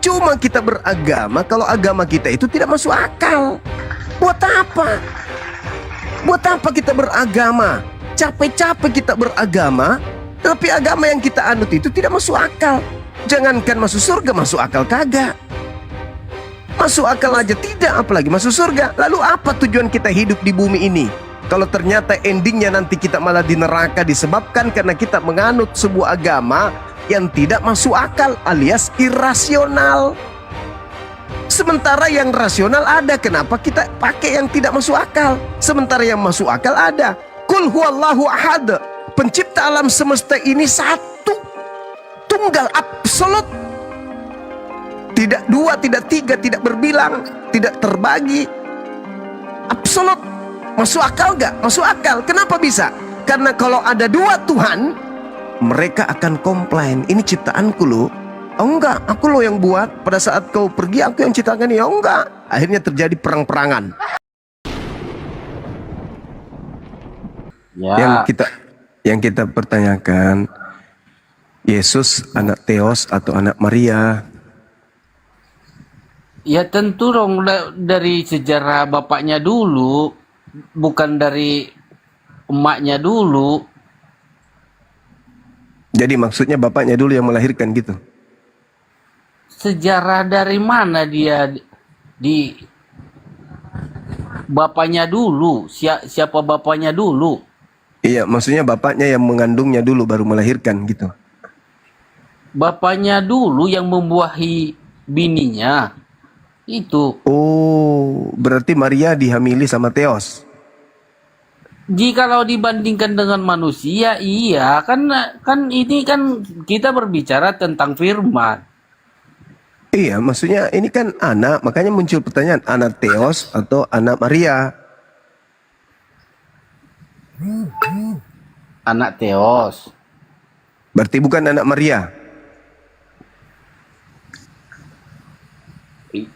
Percuma kita beragama kalau agama kita itu tidak masuk akal. Buat apa? Buat apa kita beragama? Capek-capek kita beragama, tapi agama yang kita anut itu tidak masuk akal. Jangankan masuk surga, masuk akal kagak. Masuk akal aja tidak, apalagi masuk surga. Lalu apa tujuan kita hidup di bumi ini? Kalau ternyata endingnya nanti kita malah di neraka disebabkan karena kita menganut sebuah agama yang tidak masuk akal alias irasional. Sementara yang rasional ada, kenapa kita pakai yang tidak masuk akal? Sementara yang masuk akal ada. Qul huwallahu ahad. Pencipta alam semesta ini satu, tunggal, absolut. Tidak dua, tidak tiga, tidak berbilang, tidak terbagi. Absolut. Masuk akal gak? Masuk akal. Kenapa bisa? Karena kalau ada dua Tuhan, mereka akan komplain. Ini ciptaanku loh. Oh enggak, aku loh yang buat. Pada saat kau pergi, aku yang ciptakan. Ya enggak. Akhirnya terjadi perang-perangan. Ya. Yang kita pertanyakan, Yesus anak Theos atau anak Maria? Ya tentu dong dari sejarah bapaknya dulu, bukan dari emaknya dulu. Jadi maksudnya bapaknya dulu yang melahirkan gitu? Sejarah dari mana dia di bapaknya dulu? Siapa bapaknya dulu? Iya, maksudnya bapaknya yang mengandungnya dulu baru melahirkan gitu. Bapaknya dulu yang membuahi bininya. Itu. Oh, berarti Maria dihamili sama Theos. Jikalau dibandingkan dengan manusia, iya kan ini kan kita berbicara tentang firman. Iya, maksudnya ini kan anak, makanya muncul pertanyaan, anak Theos atau anak Maria? Anak Theos. Berarti bukan anak Maria?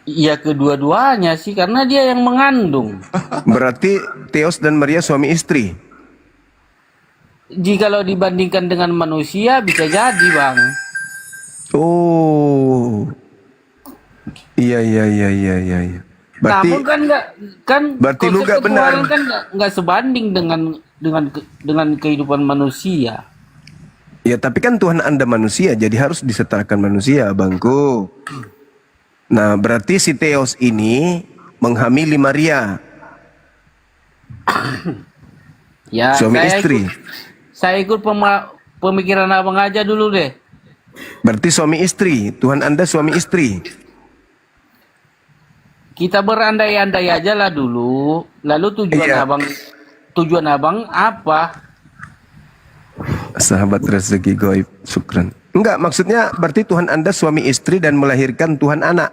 Iya kedua-duanya sih, karena dia yang mengandung. Berarti Theos dan Maria suami istri? Jikalau dibandingkan dengan manusia, bisa jadi bang. Oh, iya. Berarti, namun kan berarti lu konsep gak benar. ketuhanan kan nggak sebanding dengan kehidupan manusia. Ya tapi kan Tuhan Anda manusia, jadi harus disetarakan manusia, bangku. Nah, berarti si Theos ini menghamili Maria. Ya, Suami istri. Saya ikut pemikiran abang aja dulu deh. Berarti suami istri, Tuhan Anda suami istri. Kita berandai-andai aja lah dulu. Lalu tujuan abang apa? Sahabat rezeki goib, syukran. Enggak, maksudnya berarti Tuhan Anda suami istri dan melahirkan Tuhan anak.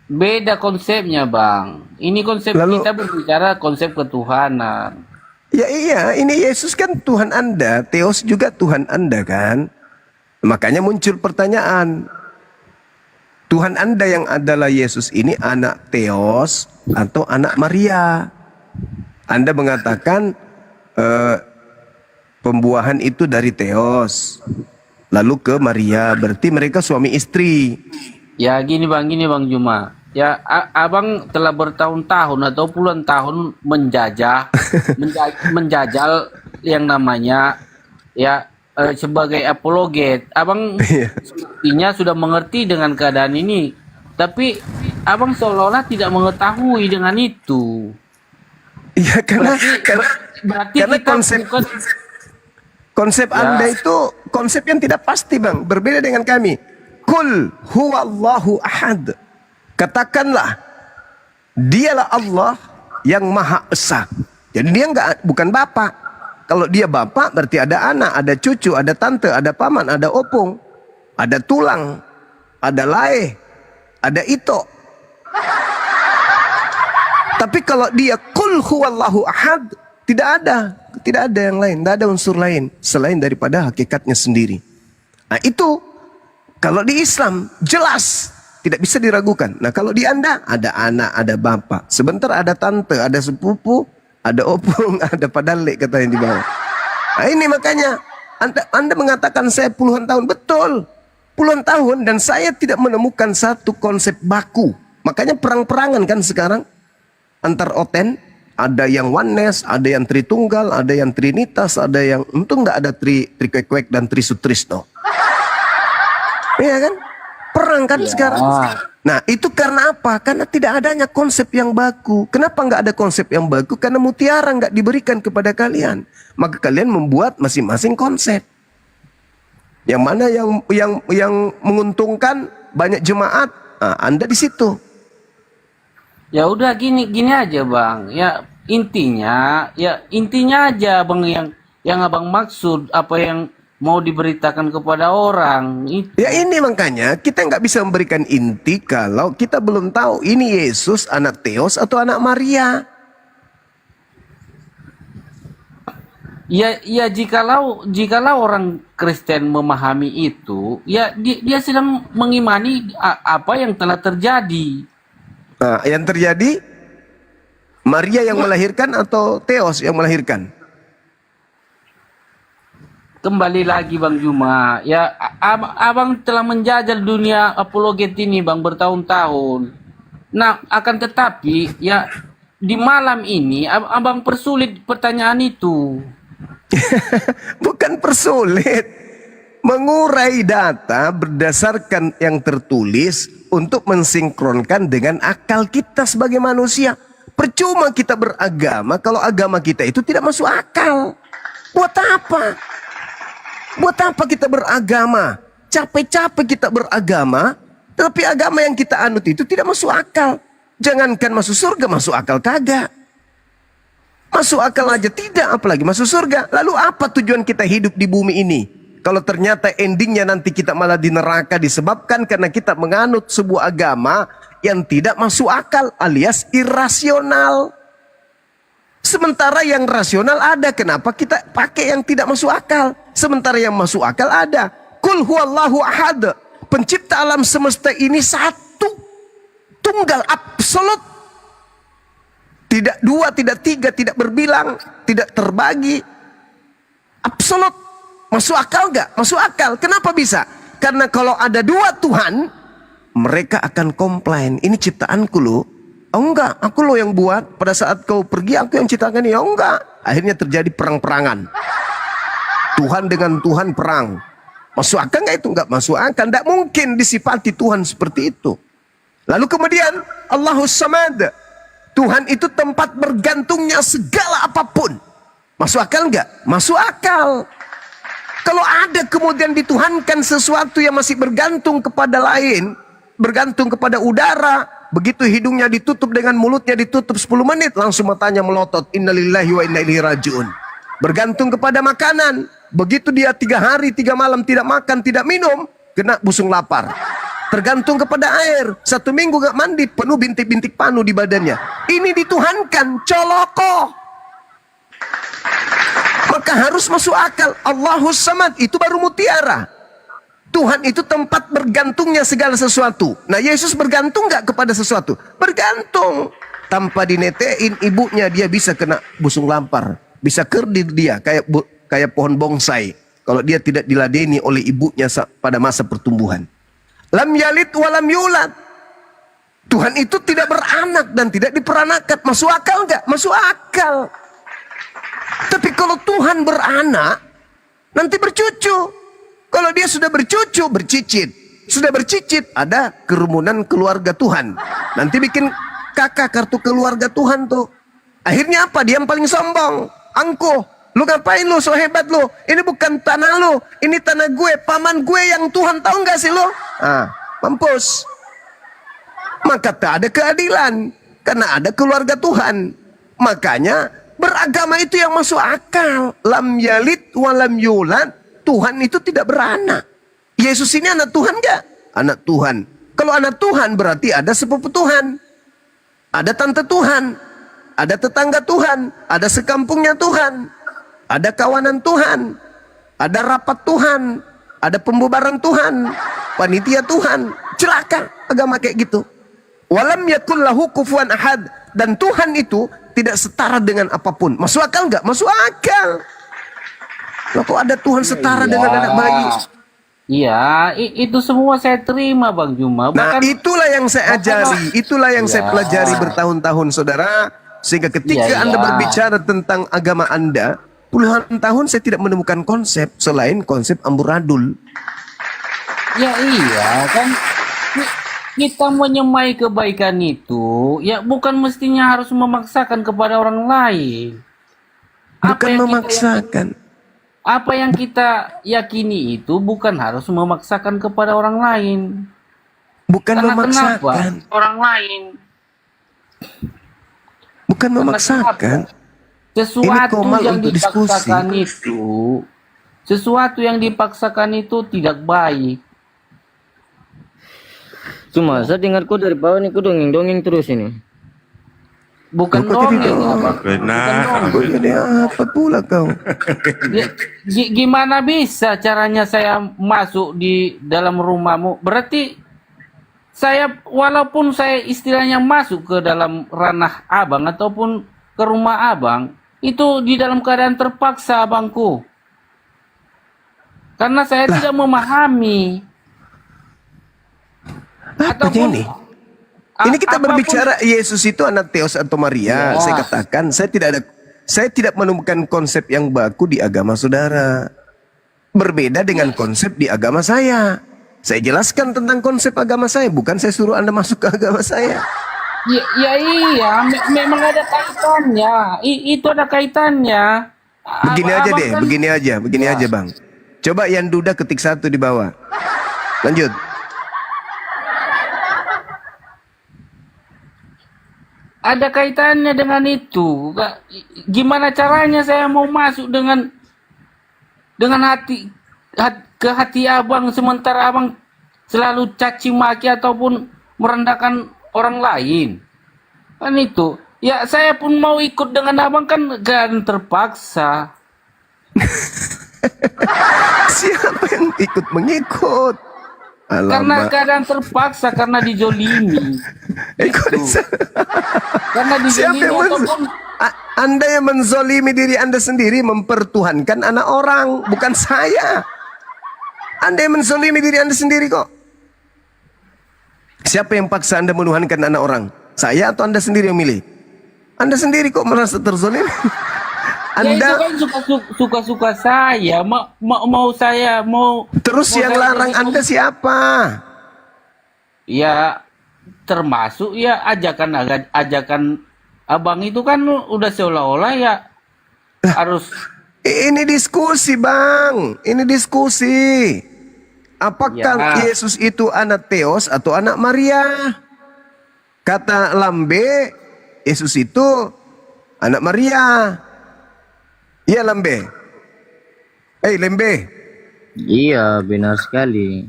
Beda konsepnya bang. Ini konsep kita berbicara konsep ketuhanan. Ya iya, ini Yesus kan Tuhan Anda, Theos juga Tuhan Anda kan. Makanya muncul pertanyaan, Tuhan Anda yang adalah Yesus ini anak Theos atau anak Maria? Anda mengatakan pembuahan itu dari Theos lalu ke Maria, berarti mereka suami istri. Ya gini bang Juma. Ya abang telah bertahun-tahun atau puluhan tahun menjajal yang namanya ya sebagai apologet. Abang sepertinya sudah mengerti dengan keadaan ini, tapi abang seolah-olah tidak mengetahui dengan itu. Iya, karena kita konsep Anda itu konsep yang tidak pasti bang, berbeda dengan kami. Qul huwallahu ahad. Katakanlah, dialah Allah yang Maha Esa. Jadi dia bukan bapak. Kalau dia bapak berarti ada anak, ada cucu, ada tante, ada paman, ada opung, ada tulang, ada lae, ada ito. Tapi kalau dia qul huwallahu ahad, tidak ada yang lain, tidak ada unsur lain selain daripada hakikatnya sendiri. Nah itu kalau di Islam jelas tidak bisa diragukan. Nah kalau di Anda ada anak, ada bapak, sebentar ada tante, ada sepupu, ada opung, ada padalek kata yang di bawah. Nah ini makanya Anda mengatakan saya puluhan tahun, betul. Puluhan tahun dan saya tidak menemukan satu konsep baku. Makanya perang-perangan kan sekarang. Antar oten, ada yang oneness, ada yang tritunggal, ada yang trinitas, ada yang, untung nggak ada trikwek dan trisutrisno. Iya kan? Perang kan sekarang. Nah itu karena apa? Karena tidak adanya konsep yang baku. Kenapa nggak ada konsep yang baku? Karena mutiara nggak diberikan kepada kalian. Maka kalian membuat masing-masing konsep. Yang mana yang menguntungkan banyak jemaat, nah, Anda di situ. Ya udah gini aja Bang. Ya intinya aja Bang yang Abang maksud apa yang mau diberitakan kepada orang itu. Ya ini makanya kita nggak bisa memberikan inti kalau kita belum tahu ini Yesus anak Theos atau anak Maria. Ya jikalau orang Kristen memahami itu, ya dia sedang mengimani apa yang telah terjadi. Nah, yang terjadi Maria yang melahirkan atau Theos yang melahirkan? Kembali lagi Bang Juma, ya abang telah menjajal dunia apologet ini Bang bertahun-tahun. Nah akan tetapi ya di malam ini abang persulit pertanyaan itu. Bukan persulit, mengurai data berdasarkan yang tertulis untuk mensinkronkan dengan akal kita sebagai manusia. Percuma kita beragama kalau agama kita itu tidak masuk akal. Buat apa? Buat apa kita beragama? Capek-capek kita beragama, tapi agama yang kita anut itu tidak masuk akal. Jangankan masuk surga, masuk akal kagak. Masuk akal aja tidak, apalagi masuk surga. Lalu apa tujuan kita hidup di bumi ini? Kalau ternyata endingnya nanti kita malah di neraka disebabkan karena kita menganut sebuah agama yang tidak masuk akal alias irasional. Sementara yang rasional ada, kenapa kita pakai yang tidak masuk akal? Sementara yang masuk akal ada. Qul huwallahu ahad. Pencipta alam semesta ini satu. Tunggal, absolut. Tidak dua, tidak tiga, tidak berbilang, tidak terbagi. Absolut. Masuk akal gak? Masuk akal. Kenapa bisa? Karena kalau ada dua Tuhan, mereka akan komplain. Ini ciptaanku loh. Oh enggak, aku loh yang buat. Pada saat kau pergi, aku yang ciptakan ini. Oh enggak. Akhirnya terjadi perang-perangan. Tuhan dengan Tuhan perang. Masuk akal gak itu? Enggak masuk akal. Tidak mungkin disifati Tuhan seperti itu. Lalu kemudian Allahus Samad. Tuhan itu tempat bergantungnya segala apapun. Masuk akal enggak? Masuk akal. Kalau ada kemudian dituhankan sesuatu yang masih bergantung kepada lain, bergantung kepada udara, begitu hidungnya ditutup dengan mulutnya ditutup 10 menit, langsung matanya melotot. Innalillahi wa inna ilaihi rajiun. Bergantung kepada makanan, begitu dia 3 hari 3 malam tidak makan, tidak minum, kena busung lapar. Tergantung kepada air, 1 minggu gak mandi, penuh bintik-bintik panu di badannya. Ini dituhankan, coloko. Maka harus masuk akal. Allahus Samad, itu baru mutiara. Tuhan itu tempat bergantungnya segala sesuatu. Nah Yesus bergantung gak kepada sesuatu? Bergantung. Tanpa dinetein ibunya dia bisa kena busung lampar. Bisa kerdil dia kayak pohon bonsai. Kalau dia tidak diladeni oleh ibunya pada masa pertumbuhan. Lam yalid walam yulad. Tuhan itu tidak beranak dan tidak diperanakan. Masuk akal gak? Masuk akal. Tapi kalau Tuhan beranak, nanti bercucu. Kalau dia sudah bercucu, bercicit. Sudah bercicit, ada kerumunan keluarga Tuhan. Nanti bikin kakak kartu keluarga Tuhan tuh. Akhirnya apa? Dia yang paling sombong. Angkuh. Lu ngapain lu so hebat lu? Ini bukan tanah lu. Ini tanah gue, paman gue yang Tuhan, tahu gak sih lu? Ah, mampus. Maka tak ada keadilan. Karena ada keluarga Tuhan. Makanya beragama itu yang masuk akal. Lam yalid walam yulad. Tuhan itu tidak beranak. Yesus ini anak Tuhan gak? Anak Tuhan. Kalau anak Tuhan berarti ada sepupu Tuhan. Ada tante Tuhan. Ada tetangga Tuhan. Ada sekampungnya Tuhan. Ada kawanan Tuhan. Ada rapat Tuhan. Ada pembubaran Tuhan. Panitia Tuhan. Celaka agama kayak gitu. Walam yakul lahu kufuwan ahad. Dan Tuhan itu tidak setara dengan apapun. Masuk akal nggak? Masuk akal. Loh, kok ada Tuhan setara Iya. dengan anak bayi? Iya, itu semua saya terima Bang Juma. Nah, Bahkan itulah yang saya ajari, itulah yang saya Iya. pelajari bertahun-tahun, saudara. Sehingga ketika Iya, Anda iya. berbicara tentang agama Anda, puluhan tahun saya tidak menemukan konsep selain konsep amburadul. ya iya kan kita menyemai kebaikan itu ya bukan mestinya harus memaksakan kepada orang lain. Bukan yang memaksakan. apa yang kita yakini itu bukan harus memaksakan kepada orang lain. Bukan Karena memaksakan. kenapa? Orang lain. Bukan memaksakan. Sesuatu komal yang untuk diskusi. dipaksakan itu, sesuatu yang dipaksakan itu tidak baik. Cuma saya dengar kau dari bawah nih kau dongeng-dongeng terus ini. Bukan Kok jadi dongeng, dong? Abang. Benar. Kok jadi apa pula kau? Gimana bisa caranya saya masuk di dalam rumahmu? Berarti saya walaupun saya istilahnya masuk ke dalam ranah abang ataupun ke rumah abang, itu di dalam keadaan terpaksa abangku. Karena saya tidak memahami. Apa ini? Ini kita berbicara Yesus itu anak Theos atau Maria. Ya. Saya katakan saya tidak menemukan konsep yang baku di agama saudara. Berbeda dengan konsep di agama saya. Saya jelaskan tentang konsep agama saya, bukan saya suruh Anda masuk ke agama saya. Ya iya, memang ada kaitannya. Itu ada kaitannya. Begini aja Abang deh, kan- begini aja Bang. Coba yang duda ketik 1 di bawah. Lanjut. Ada kaitannya dengan itu. Gimana caranya saya mau masuk dengan ke hati abang sementara abang selalu caci maki ataupun merendahkan orang lain. Kan itu. Ya saya pun mau ikut dengan abang kan terpaksa. Siapa yang ikut mengikut? Karena Alamak. keadaan terpaksa karena dijolimi. Ikut. Karena Siapa dijolimi yang ataupun Anda yang menzolimi diri Anda sendiri, mempertuhankan anak orang, bukan saya. Anda yang menzolimi diri Anda sendiri kok. Siapa yang paksa Anda menuhankan anak orang? Saya atau Anda sendiri yang milih? Anda sendiri kok merasa terzolimi. ya itu Anda kan suka-suka saya. Mau saya mau terus mau yang saya larang jadi- Anda siapa? Ya termasuk ya ajakan abang itu kan udah seolah-olah ya harus Ini diskusi Bang, ini diskusi. Apakah Ya. Yesus itu anak Theos atau anak Maria? Kata Lambe, Yesus itu anak Maria. Iya Lambe. Lembe. Iya, benar sekali.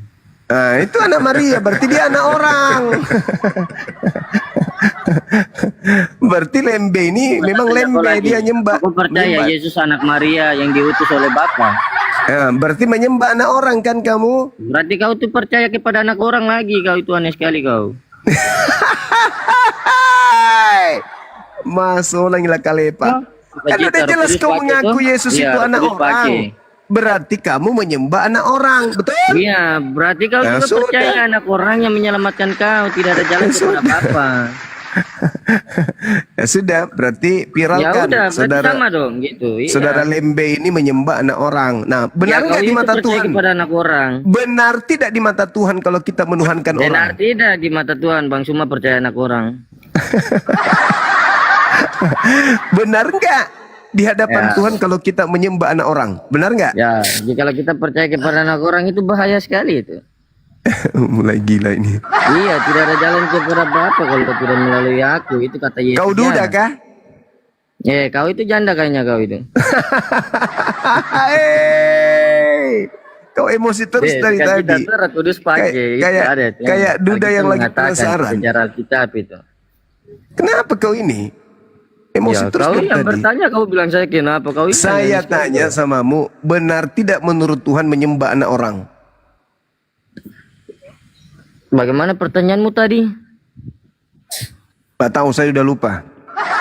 Nah, itu anak Maria, berarti dia anak orang. Berarti Lembe ini memang Lembe, dia nyembah. Aku percaya menyembah. Yesus anak Maria yang diutus oleh Bapa. Berarti menyembah anak orang kan kamu? Berarti kau tuh percaya kepada anak orang lagi, kau itu aneh sekali kau. Hai, masuk lagi lah kalepa. Ya, Kan udah Roh jelas Kudus kau pakai mengaku tuh. Yesus Iya, itu Roh anak Kudus orang. pakai. Berarti kamu menyembah anak orang, betul? Iya, berarti kau Ya, juga sudah. percaya anak orang yang menyelamatkan kau, tidak ada jalan kepada Bapa. Ya sudah, berarti Ya viralkan udah, berarti saudara sama dong gitu. Iya. saudara Lembe ini menyembah anak orang. Nah, benar Ya, nggak kau di itu mata percaya Tuhan? kepada anak orang. Benar tidak di mata Tuhan kalau kita menuhankan Benar orang? tidak di mata Tuhan, Bang Suma percaya anak orang. Benar nggak di hadapan Ya. Tuhan kalau kita menyembah anak orang? Benar nggak? Ya, jika kita percaya kepada anak orang itu bahaya sekali itu. Mulai gila ini. Iya, tidak ada jalan kepada Bapa kalau tidak melalui aku. Itu kata Yesus. Kau duda kah? Kau itu janda kayaknya kau itu. Hei, kau emosi terus dari Kan tadi. kita Roh Kudus pakai. Itu Kayak ada itu. kayak duda yang lagi mengatakan penasaran. secara kitab itu. Kenapa kau ini emosi Ya, terus kau dari yang tadi? bertanya kau bilang saya kenapa kau itu Saya yang tanya samamu, benar tidak menurut Tuhan menyembah anak orang? Bagaimana pertanyaanmu tadi? Gak tahu, saya udah lupa.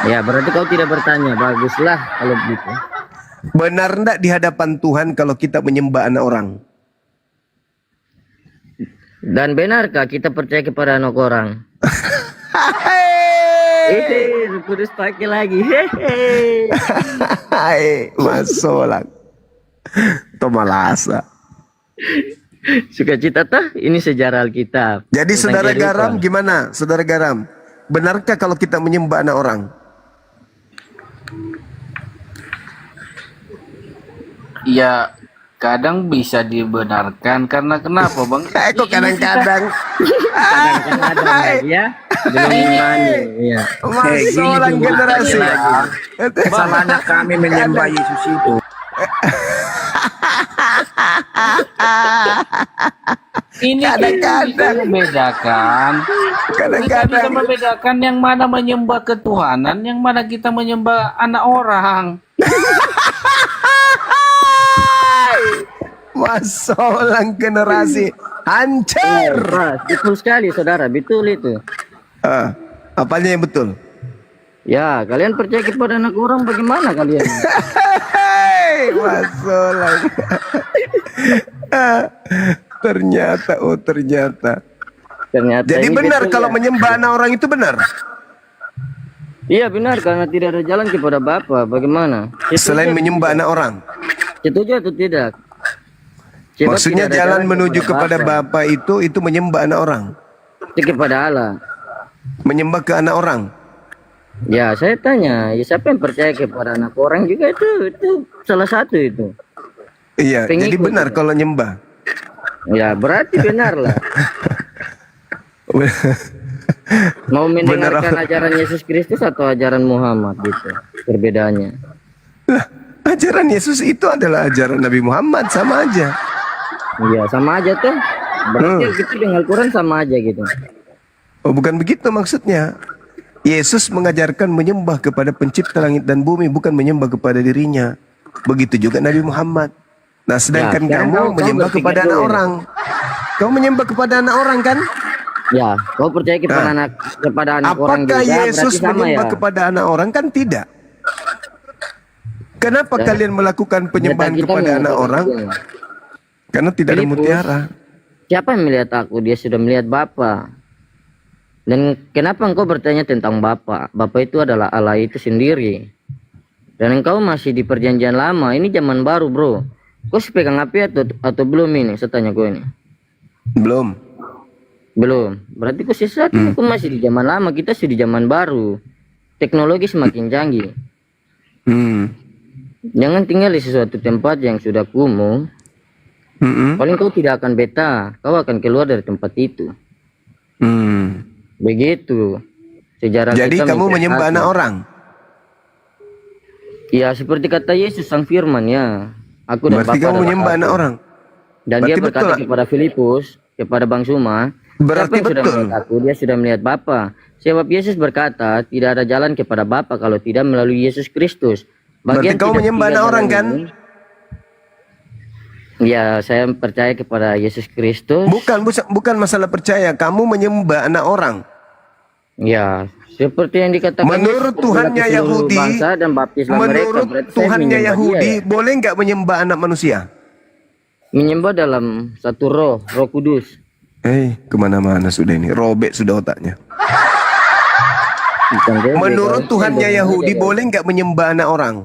Ya, berarti kau tidak bertanya. Baguslah kalau begitu. Benar enggak di hadapan Tuhan kalau kita menyembah anak orang? Dan benarkah kita percaya kepada anak orang? Roh Kudus pakai lagi. Hehe. Hai, masolang. Tomalasa. Sukacita tah, ini sejarah Alkitab. Jadi Tentang saudara kehidupan. Garam gimana? Saudara Garam, benarkah kalau kita menyembah anak orang? Ya, kadang bisa dibenarkan karena kenapa bang? Kok kadang-kadang. Kadang-kadang lagi ya. Belum imani. Iya. Masolang gitu, generasi. Salahnya kami menyembah Yesus itu. Ini Kadang-kadang. kita membedakan. Kita bisa Kadang-kadang. membedakan yang mana menyembah ketuhanan, yang mana kita menyembah anak orang. Masolang generasi hancur. Pas, betul sekali saudara, betul itu. Apanya yang betul? Ya, kalian percaya kepada anak orang bagaimana kalian? Masolang. Ternyata, ternyata. Ternyata Jadi ini benar betul kalau ya. menyembah anak orang itu benar. Iya benar, karena tidak ada jalan kepada Bapa. Bagaimana? Selain menyembah anak orang. Setuju atau tidak? Sebab Maksudnya tidak ada jalan menuju kepada Bapa. Bapa itu menyembah anak orang. Itu kepada Allah. Menyembah ke anak orang. Ya, saya tanya, ya siapa yang percaya kepada anak orang juga itu salah satu itu. Iya, jadi Pengikut benar juga. kalau nyembah. Ya, berarti benar lah. Mau mendengarkan Benar. ajaran Yesus Kristus atau ajaran Muhammad gitu. Perbedaannya. Lah, ajaran Yesus itu adalah ajaran Nabi Muhammad, sama aja. Iya, sama aja tuh. Berarti gitu dengan Al-Quran sama aja gitu. Oh, bukan begitu maksudnya. Yesus mengajarkan menyembah kepada pencipta langit dan bumi, bukan menyembah kepada dirinya. Begitu juga Nabi Muhammad. Nah, sedangkan sekarang kamu kau menyembah berpikir kepada dulu anak ini. orang. Kamu menyembah kepada anak orang kan? Ya, kau percaya kepada Nah, anak orang Apakah juga, Yesus berarti sama menyembah ya. kepada anak orang kan tidak? Kenapa Ya. kalian melakukan penyembahan Kita kepada anak mengatakan orang? begini. Karena tidak ada Filipus. mutiara. Siapa yang melihat aku? Dia sudah melihat Bapa. Dan kenapa engkau bertanya tentang Bapa? Bapa itu adalah Allah itu sendiri. Dan engkau masih di perjanjian lama. Ini zaman baru, bro. Kau pegang HP atau belum ini? Saya tanya kau ini. Belum. Belum. Berarti kau sesat. Kau masih di zaman lama. Kita sudah di zaman baru. Teknologi semakin canggih. Hmm. Jangan tinggal di sesuatu tempat yang sudah kumuh. Mm-mm. Paling kau tidak akan betah. Kau akan keluar dari tempat itu. Hmm. Begitu. Sejarah Jadi kita kamu menyembah mencatat. anak orang. Ya seperti kata Yesus sang firman ya. Aku dan Berarti Bapa kamu adalah menyembah satu. anak orang. Dan Berarti dia betul berkata lah. kepada Filipus, kepada Bang Suma, Berarti siapa yang sudah betul. melihat aku, dia sudah melihat Bapa. Sebab Yesus berkata, tidak ada jalan kepada Bapa kalau tidak melalui Yesus Kristus. Berarti kau tidak menyembah tiga anak orang, jalan kan? ini. Ya, saya percaya kepada Yesus Kristus. Bukan masalah percaya. Kamu menyembah anak orang. Ya, seperti yang dikatakan Menurut Yesus, Tuhannya "Pergilah ke seluruh Yahudi, bangsa dan baptislah mereka." menurut Berarti saya Tuhannya menyembah Yahudi, dia, ya. boleh nggak menyembah anak manusia? Menyembah dalam satu roh kudus. Kemana-mana sudah ini. Robek sudah otaknya. Bukan roh, Menurut beda. Tuhannya Beda, Yahudi, beda. boleh nggak menyembah anak orang?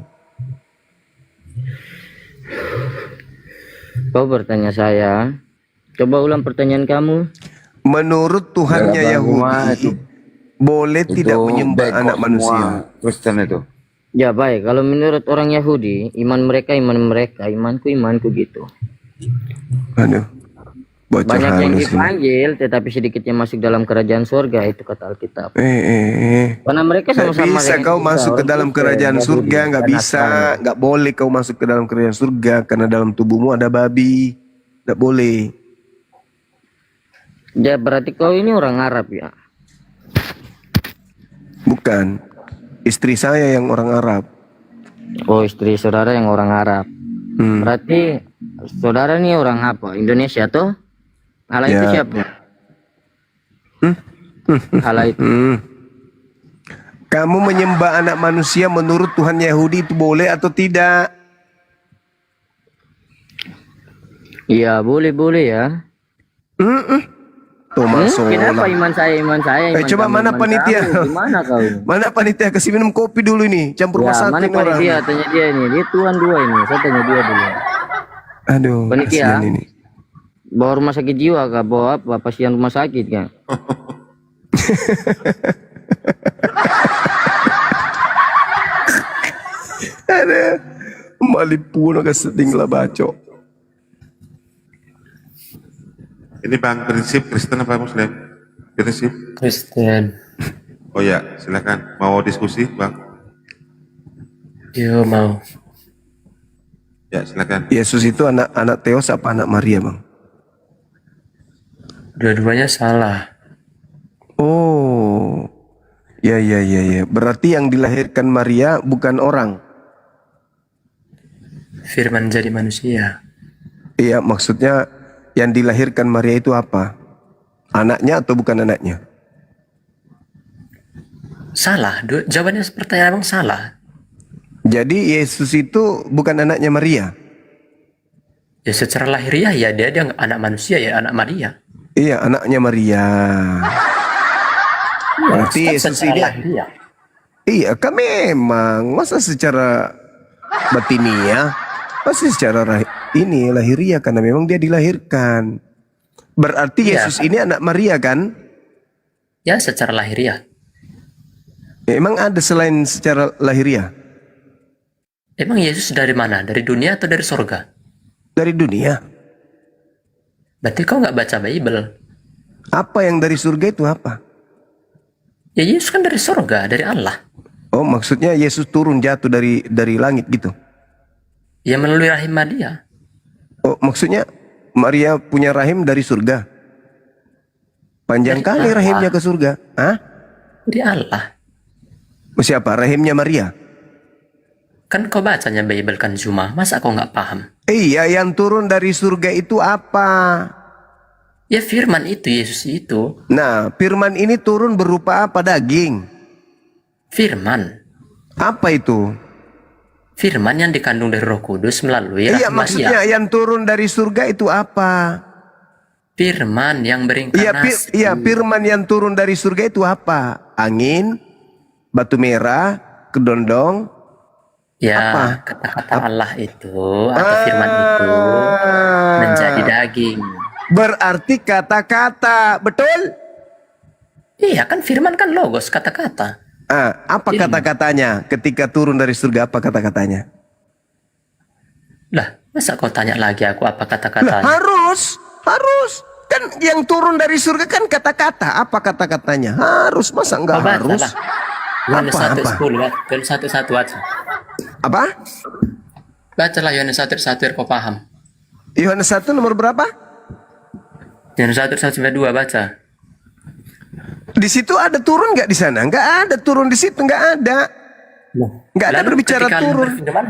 Kau bertanya saya. Coba ulang pertanyaan kamu. Menurut Tuhannya Semua Yahudi, boleh tidak menyembah bego anak semua manusia? Kristen itu. Ya baik, kalau menurut orang Yahudi, iman mereka, imanku gitu. Aduh, bocor Banyak yang halus ini. dipanggil, tetapi sedikit yang masuk dalam kerajaan surga, itu kata Alkitab. Karena mereka Nggak sama-sama bisa dengan kau kita, masuk ke orang dalam Kristen, kerajaan Yahudi, surga, nggak dan bisa, Nasrani. nggak boleh kau masuk ke dalam kerajaan surga karena dalam tubuhmu ada babi, nggak boleh. Ya berarti kau ini orang Arab ya? Bukan, istri saya yang orang Arab. Oh istri saudara yang orang Arab. Hmm. Berarti saudara ini orang apa? Indonesia toh? Allah itu Ya. siapa? Allah itu. Kamu menyembah anak manusia menurut Tuhan Yahudi itu boleh atau tidak? Iya, boleh ya. Tuh masuk. Kenapa iman saya? Coba kamu, mana iman panitia? kamu. Gimana kau ini? Mana panitia kasih minum kopi dulu ini, campur Ya, masakin mana orang. panitia? Tanya dia ini. Dia tuan dua ini. Saya tanya dia dulu. Aduh, Panitia. kasihan ini. Bawa rumah sakit jiwa kah? Bawa apa? Pasien rumah sakit kah? Ada malipuna ka seting labaco. Ini Bang, prinsip Kristen apa Muslim? Prinsip. Kristen. Oh ya, silakan. Mau diskusi, Bang? Yo mau. Ya, silakan. Yesus itu anak Theos apa anak Maria, Bang? Dua-duanya salah. Oh. Ya. Berarti yang dilahirkan Maria bukan orang. Firman jadi manusia. Iya, maksudnya yang dilahirkan Maria itu apa? Anaknya atau bukan anaknya? Salah. Jawabannya pertanyaan abang salah. Jadi Yesus itu bukan anaknya Maria. Ya secara lahiriah ya dia anak manusia ya anak Maria. Iya, anaknya Maria. Berarti Kan Yesus secara ini. lahiriah. Iya, kan memang. Masa secara batiniah? Masa secara lahiriah karena memang dia dilahirkan. Berarti Iya. Yesus ini anak Maria kan? Ya secara lahiriah. Emang ada selain secara lahiriah? Emang Yesus dari mana? Dari dunia atau dari sorga? Dari dunia. Berarti kau nggak baca Bible. Apa yang dari surga itu apa? Ya Yesus kan dari sorga, dari Allah. Oh, maksudnya Yesus turun jatuh dari langit gitu. Ya melalui rahim Maria. Oh, maksudnya Maria punya rahim dari surga. Panjang Dari kali Allah. rahimnya ke surga. Hah? Dari Allah. Siapa? Rahimnya Maria? Kan kau bacanya Bible kan Zuma. Masa kau nggak paham? Iya, yang turun dari surga itu apa? Ya firman itu, Yesus itu. Nah, firman ini turun berupa apa? Daging. Firman. Apa itu? Firman yang dikandung dari Roh Kudus melalui Iya, rahim maksudnya Maria. yang turun dari surga itu apa? Firman yang berinkarnasi. Iya, firman yang turun dari surga itu apa? Angin, batu merah, kedondong. Ya, Apa? kata-kata Allah itu atau firman itu menjadi daging. Berarti kata-kata, betul? Iya, kan firman kan logos kata-kata. Apa Firman. kata-katanya? Ketika turun dari surga, apa kata-katanya? Lah, masa kau tanya lagi aku apa Lah, kata-katanya? harus. Kan yang turun dari surga kan kata-kata. Apa kata-katanya? Harus, masa enggak Kau baca harus? lah. Yohanes Apa? 1:10, Yohanes 1:1 baca. Apa? Bacalah Yohanes 1:1 biar kau paham. Yohanes 1 nomor berapa? Yohanes 1:1-2 baca. Di situ ada turun nggak di sana? Nggak ada turun di situ, nggak ada. Nggak ada Lalu berbicara ketika Allah turun. berfirman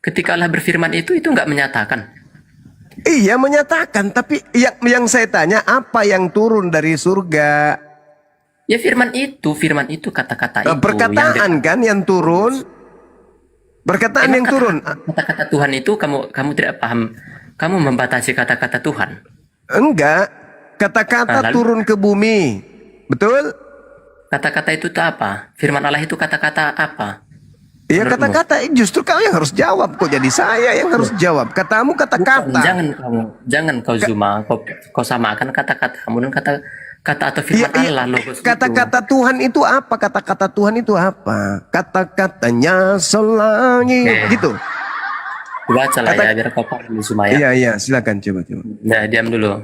ketika Allah berfirman itu nggak menyatakan. Iya menyatakan, tapi yang saya tanya apa yang turun dari surga? Ya firman itu kata-kata itu. Perkataan kan yang turun. Perkataan yang turun. Kata-kata Tuhan itu kamu tidak paham. Kamu membatasi kata-kata Tuhan. Enggak. Kata-kata Lalu? turun ke bumi. Betul? Kata-kata itu tuh apa? Firman Allah itu kata-kata apa? Iya Menurutmu? kata-kata. Justru kau yang harus jawab. Kok jadi saya yang harus jawab? Katamu kata-kata. Jangan kau Zuma, kau samakan kata-katamu dan kata atau firman Allah logos itu. Kata-kata Tuhan itu apa? Kata-kata Tuhan itu apa? Kata-katanya selangit. Gitu. Bacalah ya biar kau paham Zuma ya. Iya, silakan coba. Nah, diam dulu.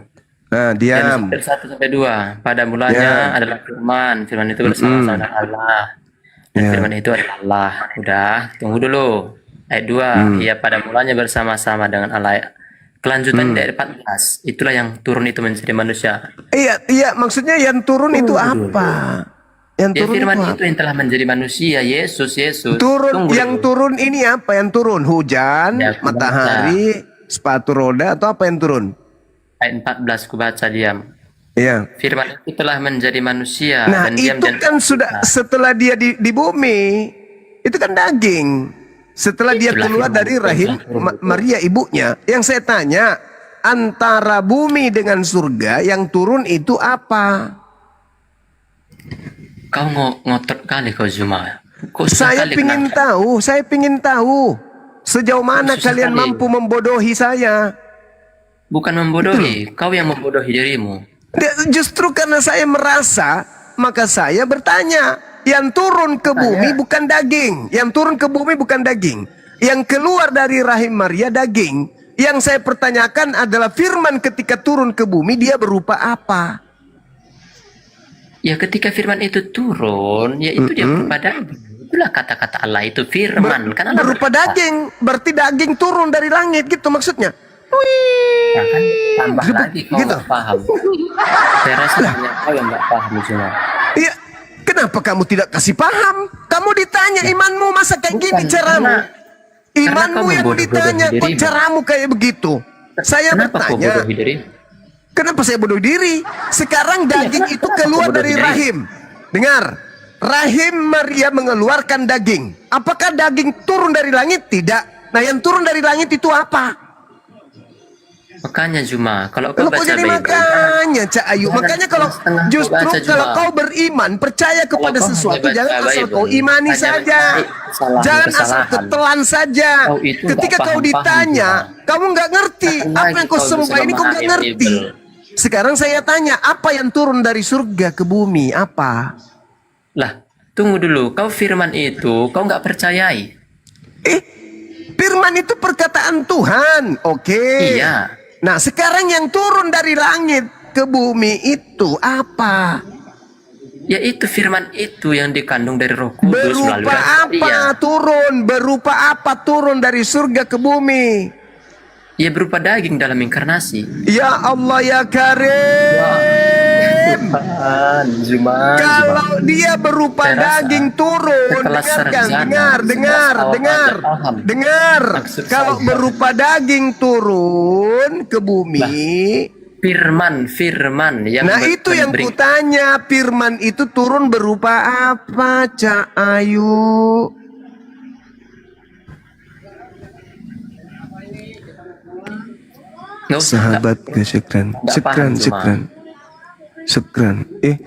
Nah, diam. Yohanes 1-2. Pada mulanya adalah firman. Firman itu bersama-sama dengan Allah. Dan Ya. firman itu adalah Allah. Udah, tunggu dulu. Ayat 2. Ia pada mulanya bersama-sama dengan Allah. Kelanjutan dari 14. Itulah yang turun itu menjadi manusia. Iya, maksudnya yang turun itu apa? Yang Ya turun firman itu itu yang telah menjadi manusia. Yesus. turun Tunggu yang dulu. turun ini apa? Yang turun hujan, Ya, aku matahari, sepatu roda atau apa yang turun? Ayat 14 ku baca diam. Iya. Firman itu telah menjadi manusia Nah, dan diam itu dan kan sudah setelah dia di bumi. Itu kan daging. Setelah dia Itulah keluar firman. dari rahim Itulah firman. Maria ibunya. Yang saya tanya, antara bumi dengan surga yang turun itu apa? Kau ngotot kali kau Zuma. Kau susah Saya kali pingin kenapa? tahu sejauh mana Susah kalian kali. mampu membodohi saya. Bukan membodohi, kau yang membodohi dirimu. Justru karena saya merasa, maka saya bertanya, yang turun ke bumi bukan daging, yang turun ke bumi bukan daging, yang keluar dari rahim Maria daging. Yang saya pertanyakan adalah firman ketika turun ke bumi dia berupa apa? Ya ketika firman itu turun, ya itu dia berupa daging. Itulah kata-kata Allah itu firman. Kan Allah Berupa berkata. daging, berarti daging turun dari langit gitu maksudnya. Nah, kan tambah Gitu. lagi kau nggak paham. Saya rasa hanya kau yang nggak paham Zuma. Iya, kenapa kamu tidak kasih paham? Kamu ditanya imanmu masa kayak gini caramu? karena Imanmu kau yang membodoh-bodohi ditanya, kok dirimu. caramu kayak begitu? Saya Kenapa kau bertanya, bodohi diri? kenapa saya bodoh diri? Sekarang daging itu keluar kau bodoh dari diri? rahim. Dengar, rahim Maria mengeluarkan daging. Apakah daging turun dari langit? Tidak. Nah, yang turun dari langit itu apa? Makanya Zuma, kalau kau Kalau kau baca jadi Bible, makanya, Cak Ayu. jangan Makanya kalau setengah kau justru baca kalau juga. kau beriman, percaya kepada kau sesuatu, hanya baca jangan asal Bible, kau imani hanya saja. mencari kesalahan- Jangan asal kesalahan. ketelan saja. Kau itu Ketika nggak kau paham-paham ditanya, juga. kamu nggak ngerti. Kapan Apa lagi yang kau kau bisa sembah ini kau nggak memahami ngerti. Bible? Sekarang saya tanya, apa yang turun dari surga ke bumi? Apa? Lah, tunggu dulu. Kau firman itu, kau nggak percayai. Firman itu perkataan Tuhan. Oke. Iya. Nah, sekarang yang turun dari langit ke bumi itu apa? Yaitu firman itu yang dikandung dari Roh Kudus melalui Berupa rahmat apa Dia. turun? Berupa apa turun dari surga ke bumi? Ia berupa daging dalam inkarnasi. Ya Allah ya Karim. Zuma. Kalau dia berupa Saya rasa daging turun, sekelas dengarkan, sarjana, dengar. sekelas awal paham. Dengar. Maksud Kalau saya. berupa daging turun ke bumi, Firman yang nah itu yang memberi- kutanya, firman itu turun berupa apa, Cak Ayu? Nggak usah, Sahabatku, syukran. Nggak Syukran, paham, Zuma. syukran. Syukran.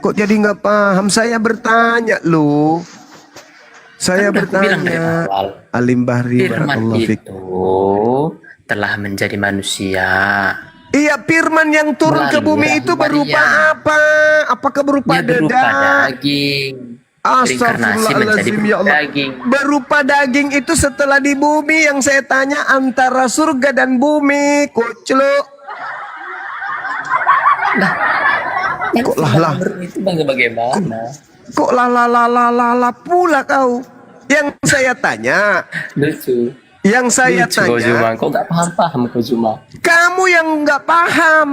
Kok jadi nggak paham? Saya bertanya loh. Saya Kan udah aku bilang dari bertanya. awal. Alim Bahri, Firman barakallahu fik. itu telah menjadi manusia. Iya, firman yang turun ke Melalui bumi rahmat itu berupa Maria. apa? Apakah berupa Dia berupa dada? daging. Reinkarnasi menjadi Astagfirullahaladzim, ya Allah. daging. Berupa daging itu setelah di bumi, yang saya tanya antara surga dan bumi. Kucluk. Kok lah? Itu bagaimana? Kok la pula kau? Yang saya tanya, Lucu. yang saya Lucu kau Zuma. tanya, Kau nggak paham kau Zuma. kamu yang nggak paham,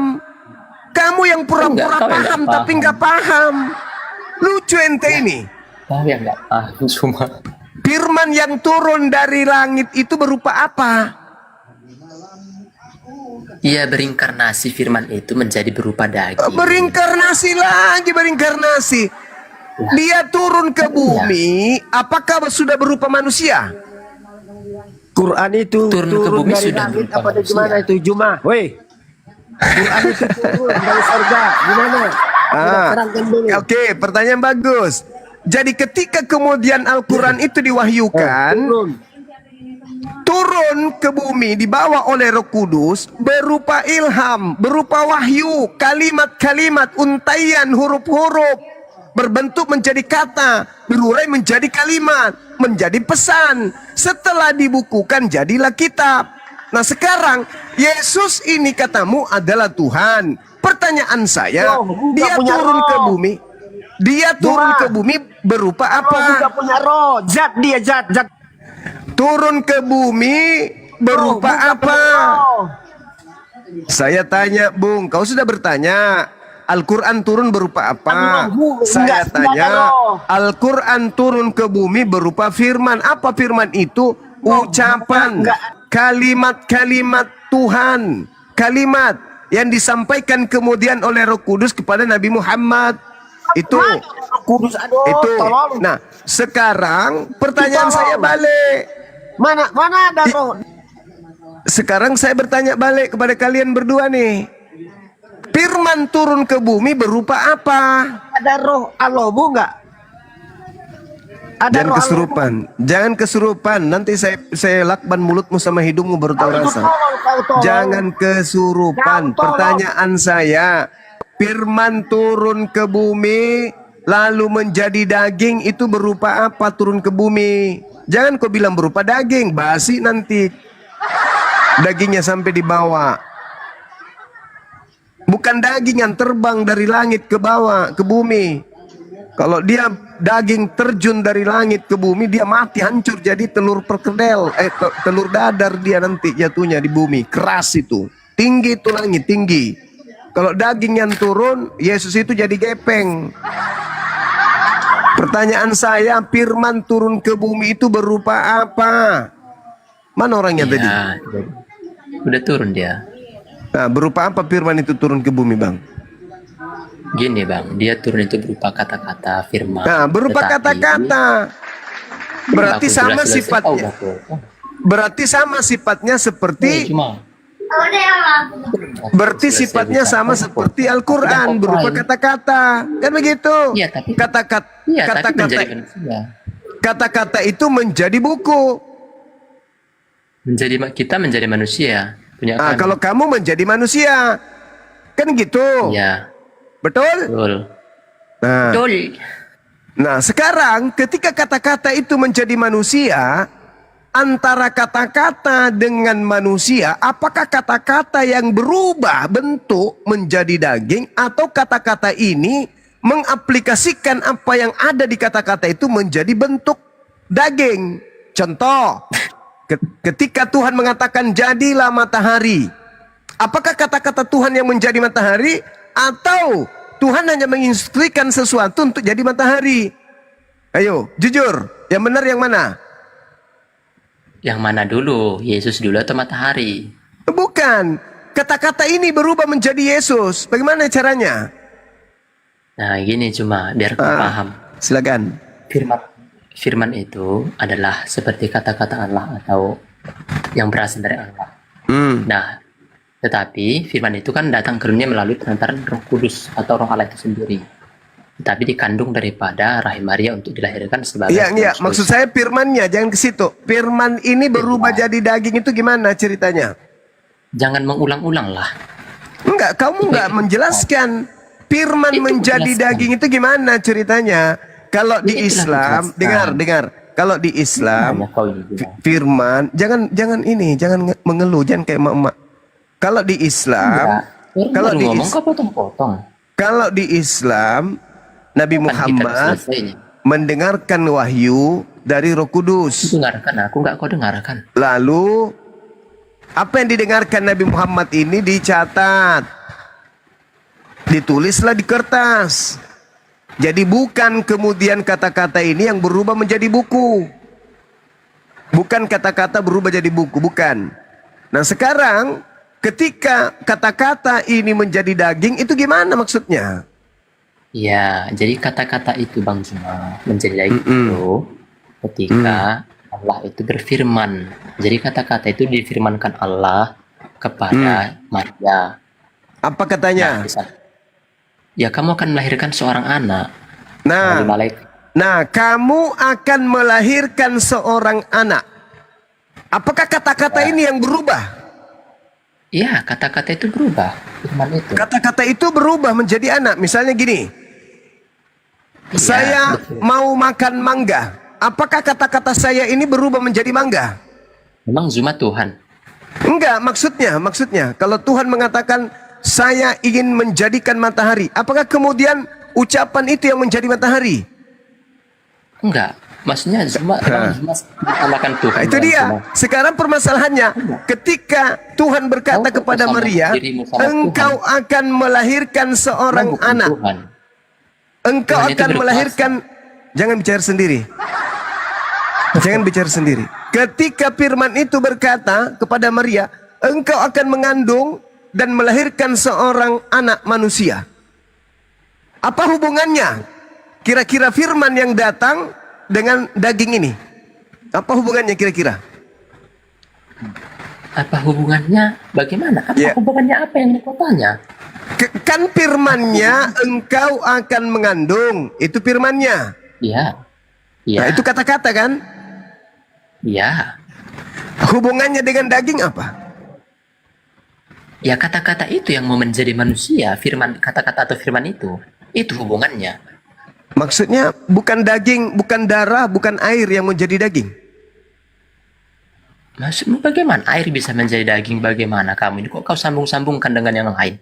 kamu yang pura-pura Kau yang nggak paham paham. tapi nggak paham. Lucu ente ini. Kau yang nggak paham Zuma. Firman yang turun dari langit itu berupa apa? Ia berinkarnasi firman itu menjadi berupa daging. Berinkarnasi lagi, berinkarnasi. Dia turun ke bumi, apakah sudah berupa manusia? Quran itu Turun ke bumi dari sudah langit berupa apa dari manusia. gimana itu Juma? Woi. Quran itu turun dari surga. Gimana? Terangkan dulu. Oke, pertanyaan bagus. Jadi ketika kemudian Al-Quran itu diwahyukan, turun ke bumi dibawa oleh Roh Kudus berupa ilham, berupa wahyu, kalimat-kalimat, untaian, huruf-huruf berbentuk menjadi kata, berurai menjadi kalimat, menjadi pesan. Setelah dibukukan jadilah kitab. Nah sekarang Yesus ini katamu adalah Tuhan. Pertanyaan saya, dia punya turun roh. ke bumi. Dia turun ke bumi berupa Juga apa? punya roh. Zat dia zat. Turun ke bumi berupa apa? Saya tanya, Bung, kau sudah bertanya. Al-Quran turun berupa apa? Saya tanya, Al-Quran turun ke bumi berupa firman. Apa firman itu? Ucapan, kalimat-kalimat Tuhan. Kalimat yang disampaikan kemudian oleh Roh Kudus kepada Nabi Muhammad. Itu. Kudus aduh. Itu. Tolong. Nah, sekarang pertanyaan saya balik. Mana ada roh? Sekarang saya bertanya balik kepada kalian berdua nih. Firman turun ke bumi berupa apa? Ada roh Allah-mu enggak? Ada Jangan roh kesurupan. Jangan kesurupan. Nanti saya lakban mulutmu sama hidungmu baru tahu Allah-mu. rasa. Kau tolong. Jangan kesurupan. Kau tolong. Pertanyaan saya, firman turun ke bumi lalu menjadi daging itu berupa apa turun ke bumi? Jangan kau bilang berupa daging, basi nanti dagingnya sampai dibawa. Bukan daging yang terbang dari langit ke bawah ke bumi. Kalau dia daging terjun dari langit ke bumi, dia mati hancur jadi telur perkedel, telur dadar dia nanti jatuhnya di bumi. Keras itu, tinggi itu langit tinggi. Kalau daging yang turun, Yesus itu jadi gepeng. Pertanyaan saya, firman turun ke bumi itu berupa apa? Mana orangnya tadi? Ya, udah turun dia. Nah, berupa apa firman itu turun ke bumi, Bang? Gini bang, dia turun itu berupa kata-kata firman. Nah, berupa Tetapi- kata-kata. Berarti Aku sama jelas-jelas sifatnya. tahu, aku. Berarti sama sifatnya seperti Cuma Berarti sifatnya sama seperti Al-Quran berupa kata-kata, kan begitu? Iya, tapi- Kata-kata, iya, tapi kata-kata, menjadi manusia. kata-kata itu menjadi buku. Kita menjadi manusia. Punya Nah, kami. kalau kamu menjadi manusia, kan gitu, Ya, betul? betul. Nah, Betul. nah, sekarang ketika kata-kata itu menjadi manusia, antara kata-kata dengan manusia, apakah kata-kata yang berubah bentuk menjadi daging atau kata-kata ini mengaplikasikan apa yang ada di kata-kata itu menjadi bentuk daging? Contoh, ketika Tuhan mengatakan jadilah matahari, apakah kata-kata Tuhan yang menjadi matahari atau Tuhan hanya menginstruksikan sesuatu untuk jadi matahari? Ayo, jujur, yang benar yang mana? Yang mana dulu? Yesus dulu atau matahari? Bukan. Kata-kata ini berubah menjadi Yesus. Bagaimana caranya? Nah, gini cuma biar kau paham. Silakan. Firman itu adalah seperti kata-kata Allah atau yang berasal dari Allah. Nah, tetapi firman itu kan datang ke dunia melalui perantaran Roh Kudus atau Roh Allah itu sendiri. Tapi dikandung daripada rahim Maria untuk dilahirkan sebagai Iya, iya. Kristus. Maksud saya firmannya, jangan ke situ. Firman ini berubah jadi daging itu gimana ceritanya? Jangan mengulang-ulang lah. Enggak, kamu enggak menjelaskan. Firman Itu menjadi menjelaskan. daging itu gimana ceritanya? Kalau di Itulah Islam, menjelaskan. dengar. Kalau di Islam, Hanya kau ini bilang. firman, jangan mengeluh, jangan kayak emak-emak. Kalau di Islam, Orang kalau baru di ngomong kau potong-potong. Kalau di Islam, Nabi Kan kita Muhammad selesainya. mendengarkan wahyu dari Roh Kudus. Dengarkan aku nggak kau dengarkan. Lalu apa yang didengarkan Nabi Muhammad ini dicatat, ditulislah di kertas. Jadi bukan kemudian kata-kata ini yang berubah menjadi buku. Bukan kata-kata berubah jadi buku, bukan. Nah sekarang ketika kata-kata ini menjadi daging itu gimana maksudnya? Ya, jadi kata-kata itu Bang Juma menjadi daging itu ketika Allah itu berfirman. Jadi kata-kata itu difirmankan Allah kepada Maria. Apa katanya? Nah, ya kamu akan melahirkan seorang anak. Nah, Melalui malaikat. Nah, kamu akan melahirkan seorang anak. Apakah kata-kata ini yang berubah? Iya, kata-kata itu berubah. Firman itu. Kata-kata itu berubah menjadi anak. Misalnya gini, Iya, saya betul. mau makan mangga. Apakah kata-kata saya ini berubah menjadi mangga? Memang Zuma Tuhan. Enggak, maksudnya. Kalau Tuhan mengatakan, saya ingin menjadikan matahari. Apakah kemudian ucapan itu yang menjadi matahari? Enggak. Maksudnya Zuma menamakan Tuhan. Nah, itu Bang dia. Zuma. Sekarang permasalahannya, ketika Tuhan berkata Kau kepada bersama Maria, dirimu sama engkau akan melahirkan seorang Bukan anak. Tuhan. Engkau Tuhan itu akan berkuasa. melahirkan. Jangan bicara sendiri. Jangan bicara sendiri. Ketika firman itu berkata kepada Maria, engkau akan mengandung dan melahirkan seorang anak manusia. Apa hubungannya? Kira-kira firman yang datang dengan daging ini. Apa hubungannya kira-kira? Apa hubungannya? Bagaimana? Apa Ya. hubungannya apa yang kau tanya? Kan firmannya engkau akan mengandung. Itu firmannya. Iya. Nah, Iya. itu kata-kata kan? Iya. Hubungannya dengan daging apa? Ya kata-kata itu yang mau menjadi manusia, firman kata-kata atau firman itu hubungannya. Maksudnya bukan daging, bukan darah, bukan air yang menjadi daging. Maksudmu bagaimana air bisa menjadi daging? Bagaimana kamu ini kok kau sambung-sambungkan dengan yang lain?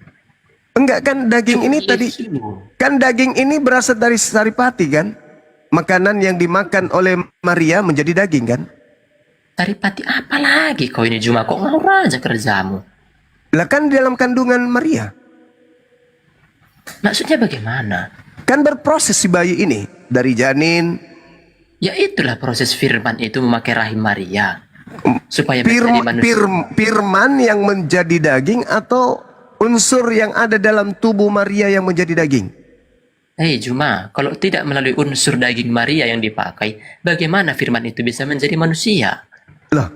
Enggak kan daging ini Cukup tadi Yesus dulu. kan daging ini berasal dari saripati kan? Makanan yang dimakan oleh Maria menjadi daging kan? Taripati apa lagi kau ini cuma kok ngawur aja kerjamu. Lah kan di dalam kandungan Maria. Maksudnya bagaimana? Kan berproses si bayi ini dari janin. Ya itulah proses firman itu memakai rahim Maria supaya menjadi manusia. Firman yang menjadi daging atau unsur yang ada dalam tubuh Maria yang menjadi daging? Hei Juma, kalau tidak melalui unsur daging Maria yang dipakai, bagaimana firman itu bisa menjadi manusia? Loh.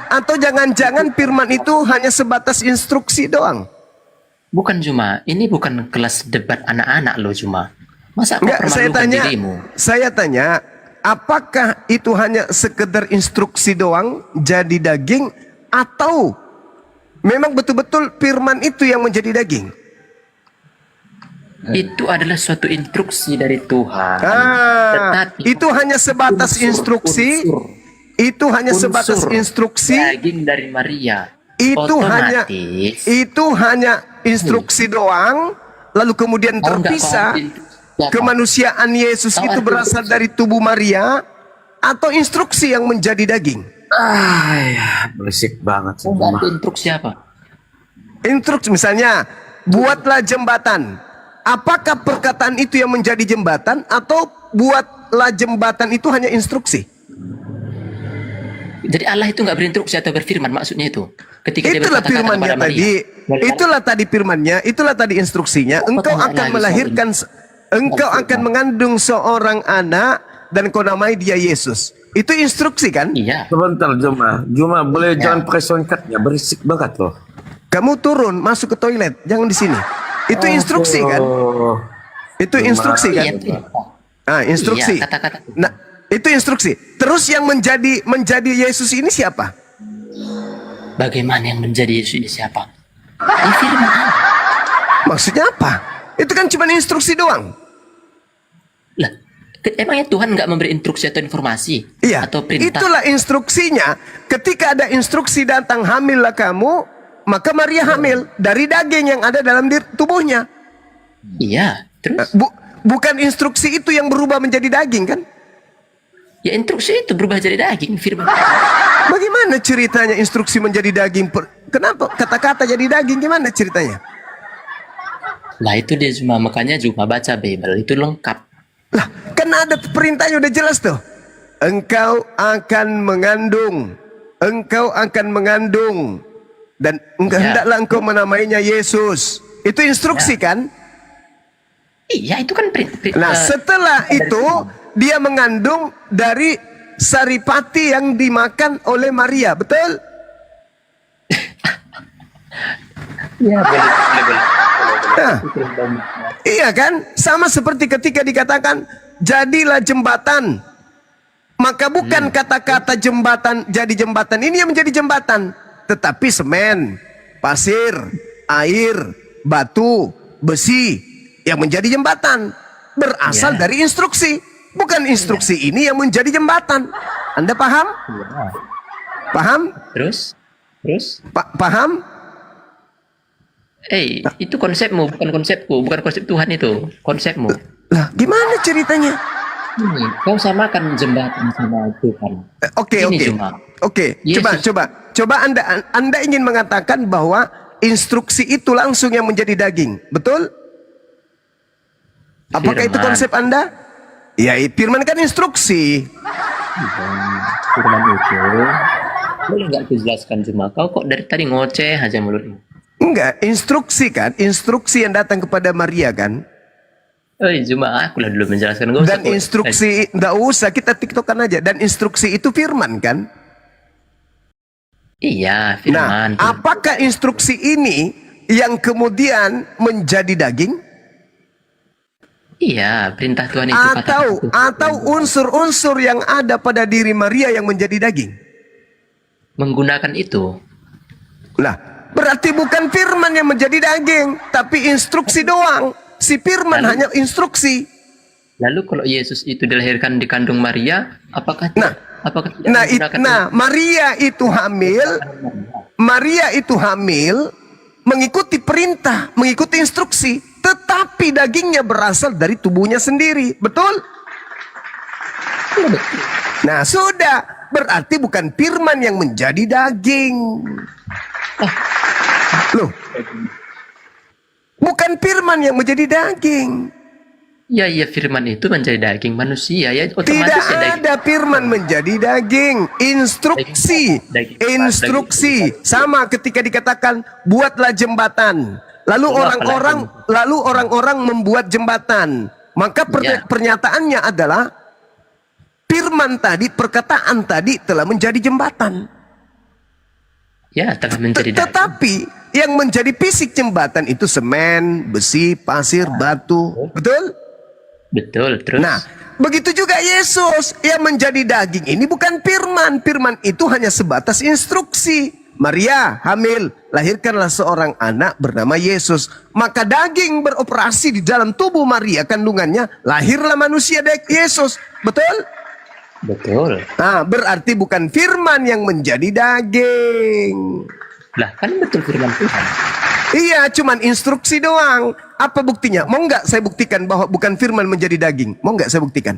Atau jangan-jangan firman itu hanya sebatas instruksi doang. Bukan Juma, ini bukan kelas debat anak-anak loh Juma. Masa kau Enggak, permalukan dirimu? saya tanya, apakah itu hanya sekedar instruksi doang jadi daging atau memang betul-betul firman itu yang menjadi daging? Itu adalah suatu instruksi dari Tuhan. Ah, Tetapi itu hanya sebatas instruksi. Itu hanya sebatas instruksi. daging dari Maria. Itu Otomatis, hanya instruksi doang. Lalu kemudian tahu nggak terpisah. kau arti- Kemanusiaan Yesus Tahu itu arti berasal dari tubuh Maria atau instruksi yang menjadi daging? Ya, berisik banget sih. Kau nggak arti instruksi apa? Instruksi misalnya, buatlah jembatan. Apakah perkataan itu yang menjadi jembatan atau buatlah jembatan itu hanya instruksi? Jadi Allah itu nggak berinstruksi atau berfirman maksudnya itu. Ketika dia Itulah berkata-kata firmannya kepada tadi. Maria. Itulah tadi firmannya. Itulah tadi instruksinya. Engkau tanya akan lagi melahirkan, engkau akan mengandung seorang anak dan kau namai dia Yesus. Itu instruksi kan? Iya. Sebentar Juma boleh jangan pakai soundcardnya, berisik banget loh. Kamu turun, masuk ke toilet, jangan di sini. Itu instruksi kan? Oh, Itu instruksi kan? Iya, itu. Ah, instruksi. Iya, kata-kata. Nah, itu instruksi. Terus yang menjadi Yesus ini siapa? Bagaimana yang menjadi Yesus ini siapa? Ini firman Allah. Maksudnya apa? Itu kan cuma instruksi doang. Lah, emangnya Tuhan nggak memberi instruksi atau informasi? Iya. Atau perintah? Itulah instruksinya. Ketika ada instruksi datang, hamillah kamu, maka Maria hamil dari daging yang ada dalam tubuhnya. Iya, terus? Bukan instruksi itu yang berubah menjadi daging kan? Ya instruksi itu berubah jadi daging, firman. Bagaimana ceritanya instruksi menjadi daging? Kenapa kata-kata jadi daging? Gimana ceritanya? Lah itu dia cuma, makanya cuma baca Bible, itu lengkap. Lah, kan ada perintahnya udah jelas tuh. Engkau akan mengandung. Engkau akan mengandung. Dan Ya. hendaklah engkau menamainya Yesus. Itu instruksi kan? Iya, itu kan Nah, setelah itu dia mengandung dari saripati yang dimakan oleh Maria, betul? Iya, boleh. Nah, iya kan? Sama seperti ketika dikatakan jadilah jembatan. Maka bukan kata-kata jembatan jadi jembatan ini yang menjadi jembatan, tetapi semen, pasir, air, batu, besi yang menjadi jembatan. Berasal Ya. dari instruksi. Bukan instruksi ini yang menjadi jembatan. Anda paham? Paham? Terus? Paham? Itu konsepmu, bukan konsepku, bukan konsep Tuhan itu, konsepmu. Lah, gimana ceritanya? Ini, kau samakan jembatan sama Tuhan. Oke, Ini oke. cuma. Oke, Yesus. coba Anda ingin mengatakan bahwa instruksi itu langsung yang menjadi daging, betul? Apakah itu Firman. konsep Anda? Ya, firman kan instruksi. Firman itu boleh nggak dijelaskan cuma kau kok dari tadi ngoceh aja mulutmu. Enggak, instruksi kan, instruksi yang datang kepada Maria kan. Cuma aku lah dulu menjelaskan. Nggak usah Dan kok. instruksi, enggak usah, kita tiktokan aja. Dan instruksi itu firman kan. Iya, Nah, firman. apakah instruksi ini yang kemudian menjadi daging? Iya, perintah Tuhan itu Atau unsur-unsur yang ada pada diri Maria yang menjadi daging? menggunakan itu. Nah, berarti bukan firman yang menjadi daging, tapi instruksi doang. Si firman hanya instruksi. Lalu kalau Yesus itu dilahirkan di kandung Maria, apakah tidak menggunakan Maria itu hamil mengikuti perintah, mengikuti instruksi, tetapi dagingnya berasal dari tubuhnya sendiri. Betul? Nah, sudah. Berarti bukan firman yang menjadi daging. Loh. Bukan firman yang menjadi daging. Ya, iya, firman itu menjadi daging manusia ya, Tidak otomatis ya daging. ada firman menjadi daging. Instruksi. Instruksi. Sama ketika dikatakan buatlah jembatan. Lalu orang-orang membuat jembatan. Maka pernyataannya adalah firman tadi, perkataan tadi telah menjadi jembatan. Ya, telah menjadi daging. Tetapi yang menjadi fisik jembatan itu semen, besi, pasir, batu. Betul? Betul, terus. Nah, begitu juga Yesus yang menjadi daging ini bukan firman. Firman itu hanya sebatas instruksi. Maria hamil, lahirkanlah seorang anak bernama Yesus. Maka daging beroperasi di dalam tubuh Maria kandungannya, lahirlah manusia Yesus. Betul? Betul. Nah, berarti bukan firman yang menjadi daging. Lah, kan betul firman Tuhan. Iya, cuman instruksi doang. Apa buktinya? Mau nggak saya buktikan bahwa bukan firman menjadi daging? Mau nggak saya buktikan?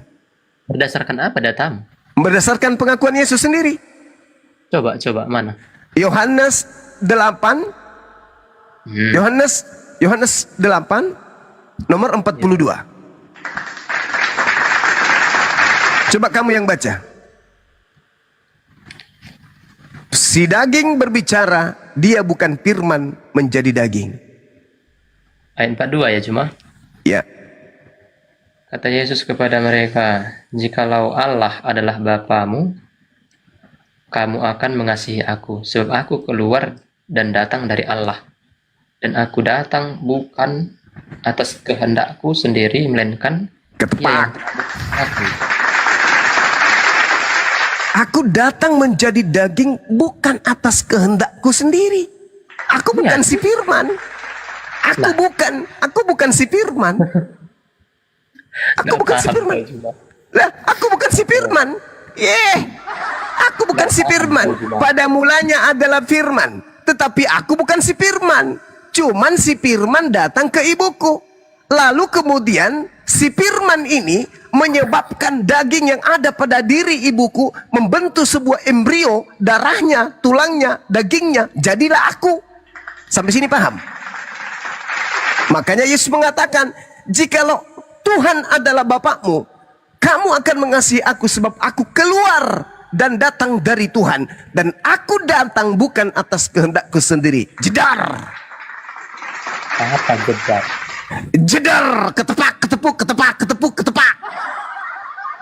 Berdasarkan apa, Datam? Berdasarkan pengakuan Yesus sendiri. Coba, mana? Yohanes 8. Yohanes 8 nomor 42. Coba kamu yang baca. Si daging berbicara, dia bukan firman menjadi daging. Ayat 42 ya cuma. Ya. Kata Yesus kepada mereka, jikalau Allah adalah Bapamu, kamu akan mengasihi aku, sebab aku keluar dan datang dari Allah. Dan aku datang bukan atas kehendakku sendiri, melainkan Ketepak. aku. Aku datang menjadi daging bukan atas kehendakku sendiri. Aku bukan si firman. Aku bukan si firman. Aku bukan si firman. Lah, aku bukan si firman. Aku bukan si firman. Pada mulanya adalah firman, tetapi aku bukan si firman. Cuman si firman datang ke ibuku. Lalu kemudian si firman ini menyebabkan daging yang ada pada diri ibuku membentuk sebuah embrio, darahnya, tulangnya, dagingnya, jadilah aku. Sampai sini paham? Makanya Yesus mengatakan, jikalau Tuhan adalah Bapakmu, kamu akan mengasihi aku sebab aku keluar dan datang dari Tuhan. Dan aku datang bukan atas kehendakku sendiri. Jedar. Apa jedar? Jedar, ketepak, ketepak.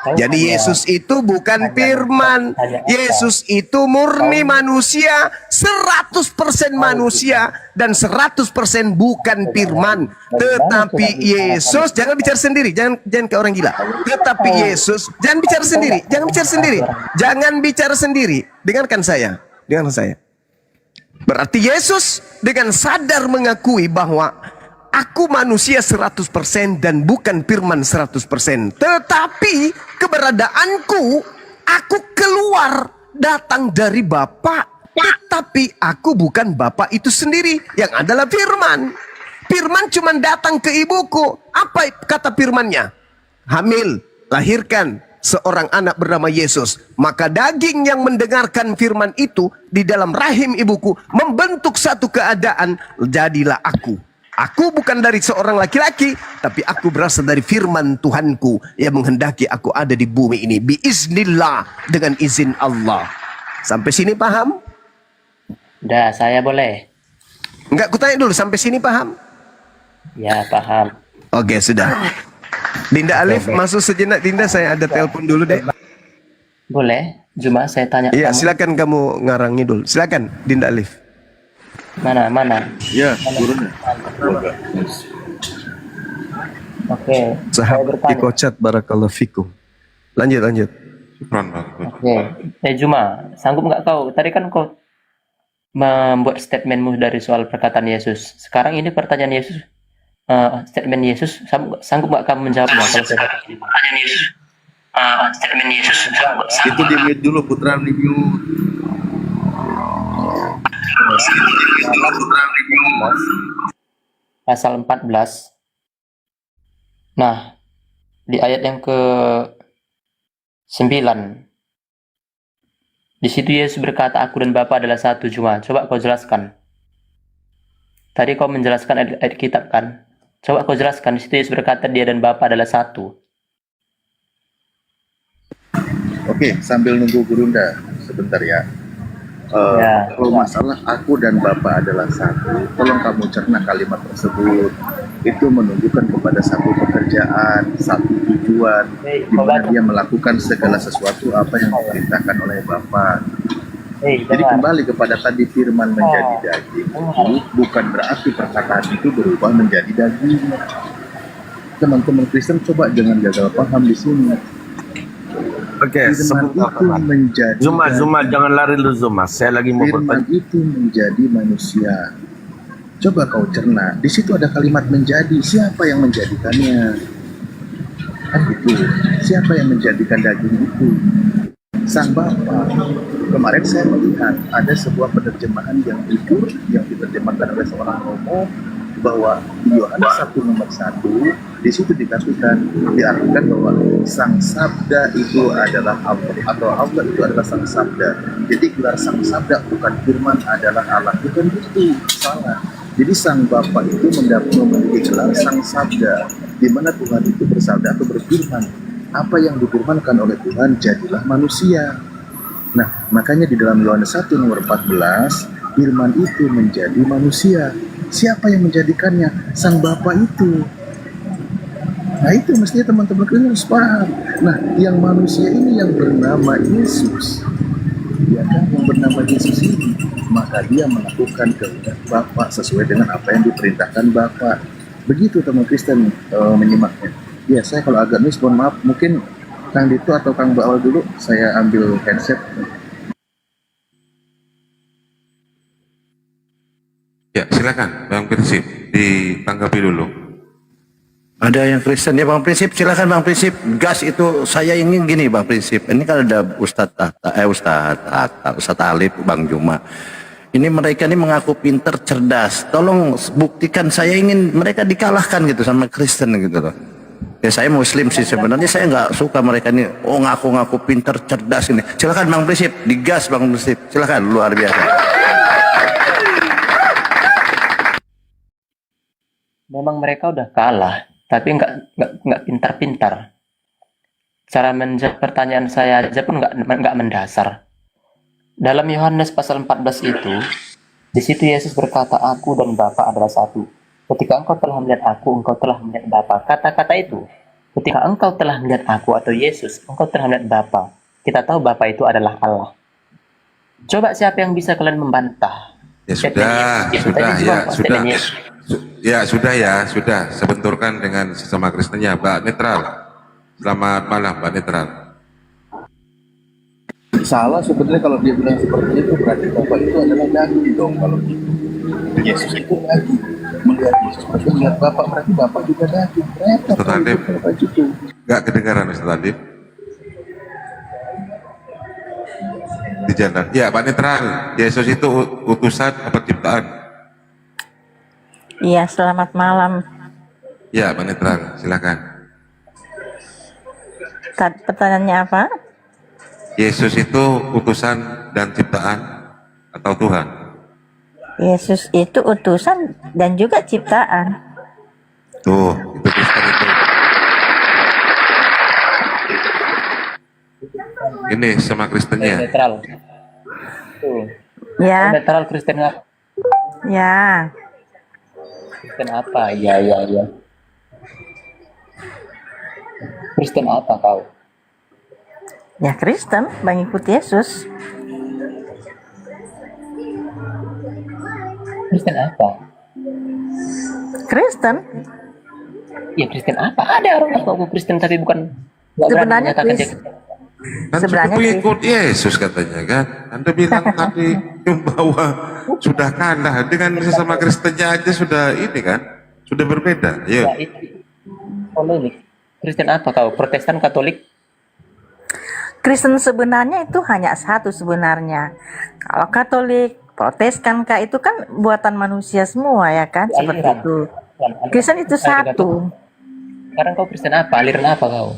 Jadi Yesus itu bukan firman. Yesus itu murni manusia, 100% manusia dan 100% bukan firman. Tetapi Yesus, jangan bicara sendiri, jangan ke orang gila. Tetapi Yesus, jangan bicara sendiri. Dengarkan saya. Berarti Yesus dengan sadar mengakui bahwa aku manusia 100% dan bukan firman 100%. Tetapi keberadaanku, aku keluar datang dari Bapa. Tetapi aku bukan Bapa itu sendiri yang adalah firman. Firman cuma datang ke ibuku. Apa kata firmannya? Hamil, lahirkan seorang anak bernama Yesus. Maka daging yang mendengarkan firman itu di dalam rahim ibuku membentuk satu keadaan, jadilah aku. Aku bukan dari seorang laki-laki, tapi aku berasal dari firman Tuhanku yang menghendaki aku ada di bumi ini. Biiznillah, dengan izin Allah. Sampai sini paham? Udah, saya boleh? Enggak, kutanya dulu, sampai sini paham? Ya, paham. Oke, sudah. Dinda Alif, masuk sejenak Dinda, saya ada telepon dulu deh. Boleh? Juma, saya tanya Iya, kamu. silakan kamu ngarang ngidul. Silakan, Dinda Alif. Mana? Ya, gurunya. Oke, saya Sahabat bertanya. Ikocat barakallahu fikum. Lanjut. Syukran Bang. Oke, Juma, sanggup nggak kau? Tadi kan kau membuat statementmu dari soal perkataan Yesus. Sekarang ini pertanyaan Yesus, statement Yesus, sanggup nggak kamu menjawabnya? Kalau saya pertanyaan Yesus, statement Yesus, Itu di mute dulu, Putra, di mute. pasal 14. Nah, di ayat yang ke 9. Di situ Yesus berkata, aku dan Bapa adalah satu. Cuma, coba kau jelaskan. Tadi kau menjelaskan ayat kitab kan? Coba kau jelaskan. Di situ Yesus berkata, dia dan Bapa adalah satu. Oke, sambil nunggu Gurunda sebentar ya. Ya. Kalau masalah aku dan Bapak adalah satu, tolong kamu cerna kalimat tersebut. Itu menunjukkan kepada satu pekerjaan, satu tujuan, di mana dia melakukan segala sesuatu apa yang diperintahkan oleh Bapak. Jadi kembali kepada tadi firman menjadi daging, itu bukan berarti perkataan itu berubah menjadi daging. Teman-teman Kristen coba jangan gagal paham di sini. Oke, Firman itu menjadi Zuma, daging. jangan lari lu Zuma. Saya lagi mau Firman bertanya. itu menjadi manusia. Coba kau cerna. Di situ ada kalimat menjadi. Siapa yang menjadikannya? Kan itu. Siapa yang menjadikan daging itu? Sang Bapa. Kemarin saya melihat ada sebuah penerjemahan yang jujur yang diterjemahkan oleh seorang Romo bahwa Yohanes 1 nomor 1 di situ dikatakan diartikan bahwa sang sabda itu adalah Allah atau Allah itu adalah sang sabda. Jadi gelar sang sabda bukan firman adalah Allah, bukan itu, salah. Jadi sang Bapa itu memiliki gelar sang sabda, di mana Tuhan itu bersabda atau berfirman. Apa yang difirmankan oleh Tuhan jadilah manusia. Nah, makanya di dalam Yohanes 1 nomor 14 firman itu menjadi manusia. Siapa yang menjadikannya? Sang Bapa itu. Nah itu mestinya teman-teman kalian harus paham. Nah yang manusia ini yang bernama Yesus, ya kan, yang bernama Yesus ini, maka dia melakukan kehendak Bapa sesuai dengan apa yang diperintahkan Bapa. Begitu teman Kristen menyimaknya. Ya saya kalau agak miss, mohon maaf. Mungkin Kang Dito atau Kang Baal dulu, saya ambil headset. Ya, silakan Bang Prinsip ditanggapi dulu. Ada yang Kristen ya Bang Prinsip, silakan Bang Prinsip. Gas itu saya ingin gini Bang Prinsip. Ini kan ada Ustadz Alif, Bang Juma. Ini mereka ini mengaku pinter, cerdas. Tolong buktikan, saya ingin mereka dikalahkan gitu sama Kristen gitu loh. Ya saya Muslim sih sebenarnya, saya nggak suka mereka ini. Oh ngaku-ngaku pinter, cerdas ini. Silakan Bang Prinsip, digas Bang Prinsip. Silakan, luar biasa. Memang mereka udah kalah, tapi nggak pintar-pintar. Cara menjawab pertanyaan saya aja pun nggak mendasar. Dalam Yohanes pasal 14 itu, di situ Yesus berkata, aku dan Bapa adalah satu. Ketika engkau telah melihat aku, engkau telah melihat Bapa. Kata-kata itu, ketika engkau telah melihat aku atau Yesus, engkau telah melihat Bapa. Kita tahu Bapa itu adalah Allah. Coba siapa yang bisa kalian membantah? Ya sudah. Sebenturkan dengan sesama Kristennya, Mbak Netral. Selamat malam, Mbak Netral. Salah sebenarnya kalau dia bilang seperti itu, berarti Bapak itu adalah daging dong kalau gitu. Yesus itu daging. Melihat Yesus berarti melihat Bapak, berarti Bapak juga daging. Repot Ustaz Adib. kalau gitu. Nggak kedengaran Ustaz Adib. Dijanda. Ya, Pak Netral. Yesus itu utusan apa ciptaan? Iya, selamat malam. Ya, Pak Netral. Silakan. Pertanyaannya apa? Yesus itu utusan dan ciptaan atau Tuhan? Yesus itu utusan dan juga ciptaan. Tuh, itu Kristen itu. Ini sama Kristennya. Netral. Tuh. Ya, Netral Kristen apa? ya. Kristen apa? Iya. Kristen apa kau? Ya Kristen, mengikut Yesus. Kristen apa? Kristen. Ya Kristen apa? Ada orang ngaku Kristen tapi bukan nggak berani Sebenarnya menyatakan dia Kristen. Kristen. Kan Sebenarnya sudah mengikut Yesus katanya kan. Anda bilang tadi bahwa sudah kalah dengan sesama Kristennya aja sudah ini kan, sudah berbeda. Ya, Ayo. itu Katolik. Kristen apa kau? Protestan, Katolik? Kristen sebenarnya itu hanya satu sebenarnya. Kalau Katolik, Protestan kah itu kan buatan manusia semua ya kan, seperti Aliran. itu. Kristen itu satu. Sekarang kau Kristen apa? Aliran apa kau?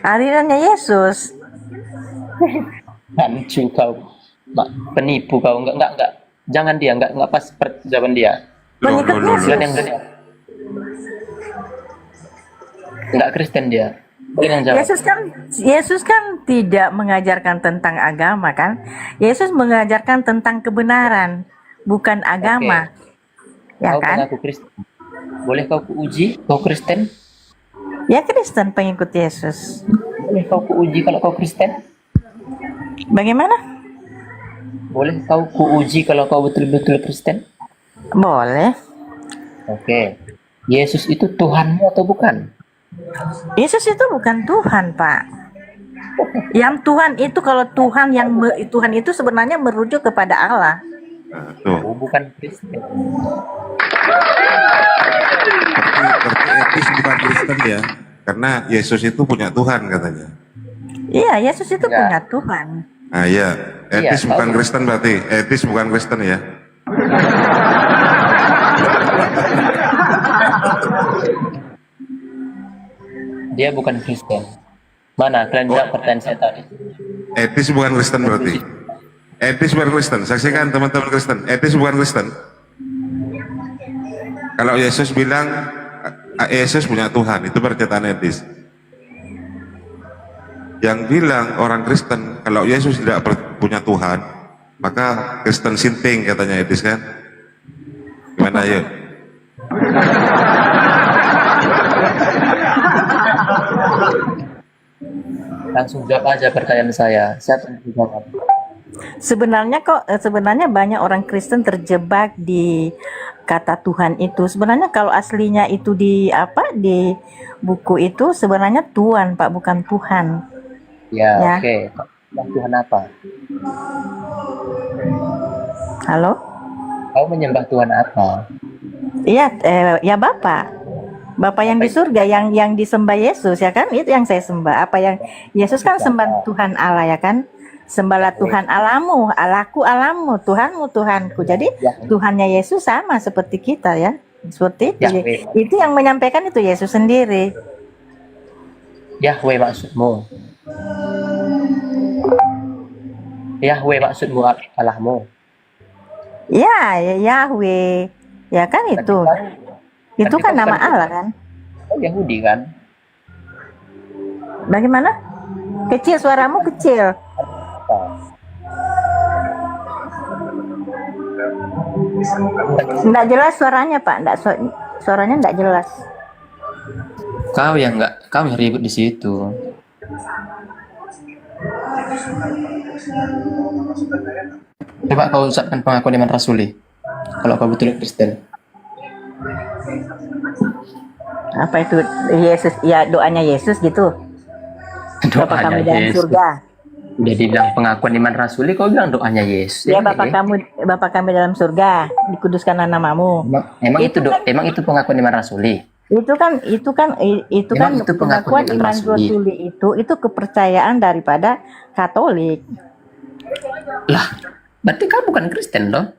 Alirannya Yesus. Hancur kau. Penipu kau. Enggak. Jangan dia, enggak pas jawaban dia. Mengikut Loh, loh, loh. Yesus. Bukan yang dia. Enggak Kristen dia. Bukan yang jawab. Yesus kan tidak mengajarkan tentang agama kan. Yesus mengajarkan tentang kebenaran, bukan agama. Ya Kau kan? mengaku Kristen. Boleh kau kuuji kau Kristen? Ya Kristen pengikut Yesus. Boleh kau kuuji kalau kau Kristen? Bagaimana? Boleh kau kuuji kalau kau betul-betul Kristen? Boleh. Oke. Yesus itu Tuhanmu atau bukan? Yesus itu bukan Tuhan, Pak. Yang Tuhan itu kalau Tuhan Tuhan itu sebenarnya merujuk kepada Allah. Nah, tuh. Oh, bukan Kristen. Berarti etis bukan Kristen ya. Karena Yesus itu punya Tuhan katanya. Iya, Yesus itu Ya. punya Tuhan. Ah iya, etis Iya, bukan tahu. Kristen berarti. Etis bukan Kristen ya. Dia bukan Kristen. Mana? Kalian jawab pertanyaan saya tadi. Etis bukan Kristen berarti. Etis bukan Kristen. Saksikan teman-teman Kristen. Etis bukan Kristen. Kalau Yesus bilang Yesus punya Tuhan, itu pernyataan etis. Yang bilang orang Kristen kalau Yesus tidak punya Tuhan, maka Kristen sinting katanya etis kan? Gimana yuk? Langsung jawab aja pertanyaan saya. Siapa yang jawab? Sebenarnya banyak orang Kristen terjebak di kata Tuhan itu. Sebenarnya kalau aslinya itu di di buku itu sebenarnya Tuhan, Pak, bukan Tuhan. Ya, Ya. oke. Kau Tuhan apa? Halo? Kau menyembah Tuhan apa? Iya, ya Bapak. Bapak yang di surga, yang disembah Yesus ya kan? Itu yang saya sembah. Apa yang Yesus kan sembah Tuhan Allah ya kan? Sembahlah Tuhan Allahmu, Allahku Allahmu, Tuhanmu Tuhanku. Jadi Tuhannya Yesus sama seperti kita ya. Seperti itu. Yahweh. Itu yang menyampaikan itu Yesus sendiri. Yahweh maksudmu. Yahweh maksudmu Allahmu. Ya, Yahweh. Ya kan itu. Itu tapi kan kau nama bukan- Allah kan? Kau Yahudi kan? Bagaimana? Kecil, suaramu kecil. Nggak jelas suaranya Pak. Suaranya nggak jelas. Kau yang ribut di situ. Coba kau ucapkan pengakuan iman rasuli. Kalau kau betul Kristen. Apa itu Yesus? Ya doanya Yesus gitu. Bapa kami dalam surga. Udah dibilang pengakuan iman rasuli, kau bilang doanya Yesus. Ya Bapa kami dalam surga, dikuduskanlah namamu. Emang itu pengakuan iman rasuli. Itu kan Memang itu pengakuan pengakuan iman iman rasuli. rasuli itu kepercayaan daripada Katolik. Lah, berarti kau bukan Kristen dong?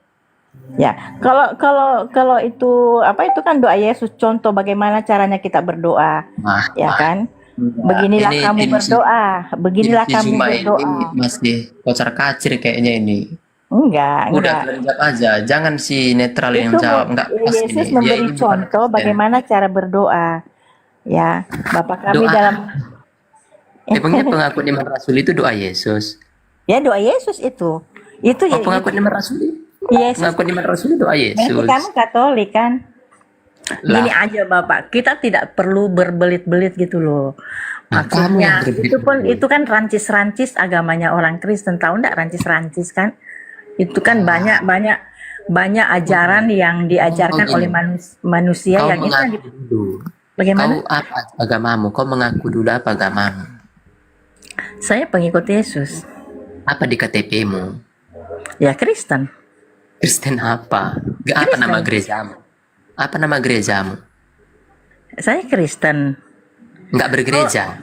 Ya, kalau itu itu kan doa Yesus, contoh bagaimana caranya kita berdoa, ya kan? Beginilah Ini- kamu ini berdoa, beginilah Di kamu Zuma berdoa. ini masih kocar kacir kayaknya ini. Enggak. Udah kalian jawab aja, jangan si netral yang Itu jawab. Enggak pas Yesus ini. Dia memberi ini bukan contoh Kristen. bagaimana cara berdoa. Ya, Bapa kami Doa. dalam Emangnya pengakuan iman rasuli itu doa Yesus? ya doa Yesus itu. Itu Oh, pengakuan iman rasuli? Yesus. Pengakuan iman rasuli doa Berarti Yesus. kamu Katolik kan? Gini aja Bapak, kita tidak perlu berbelit-belit gitu loh. Nah, kamu yang Maksudnya berbelit-belit. itu kan rancis-rancis agamanya orang Kristen, tahu enggak rancis-rancis kan? Itu kan banyak ajaran yang diajarkan gini. oleh manusia Kau yang itu yang mengaku dulu. bagaimana? Kau apa agamamu? Kau mengaku dulu apa agamamu? Saya pengikut Yesus. Apa di KTP-mu? Ya Kristen. Kristen apa? Apa nama gerejamu? Apa nama gerejamu? Saya Kristen. Nggak bergereja.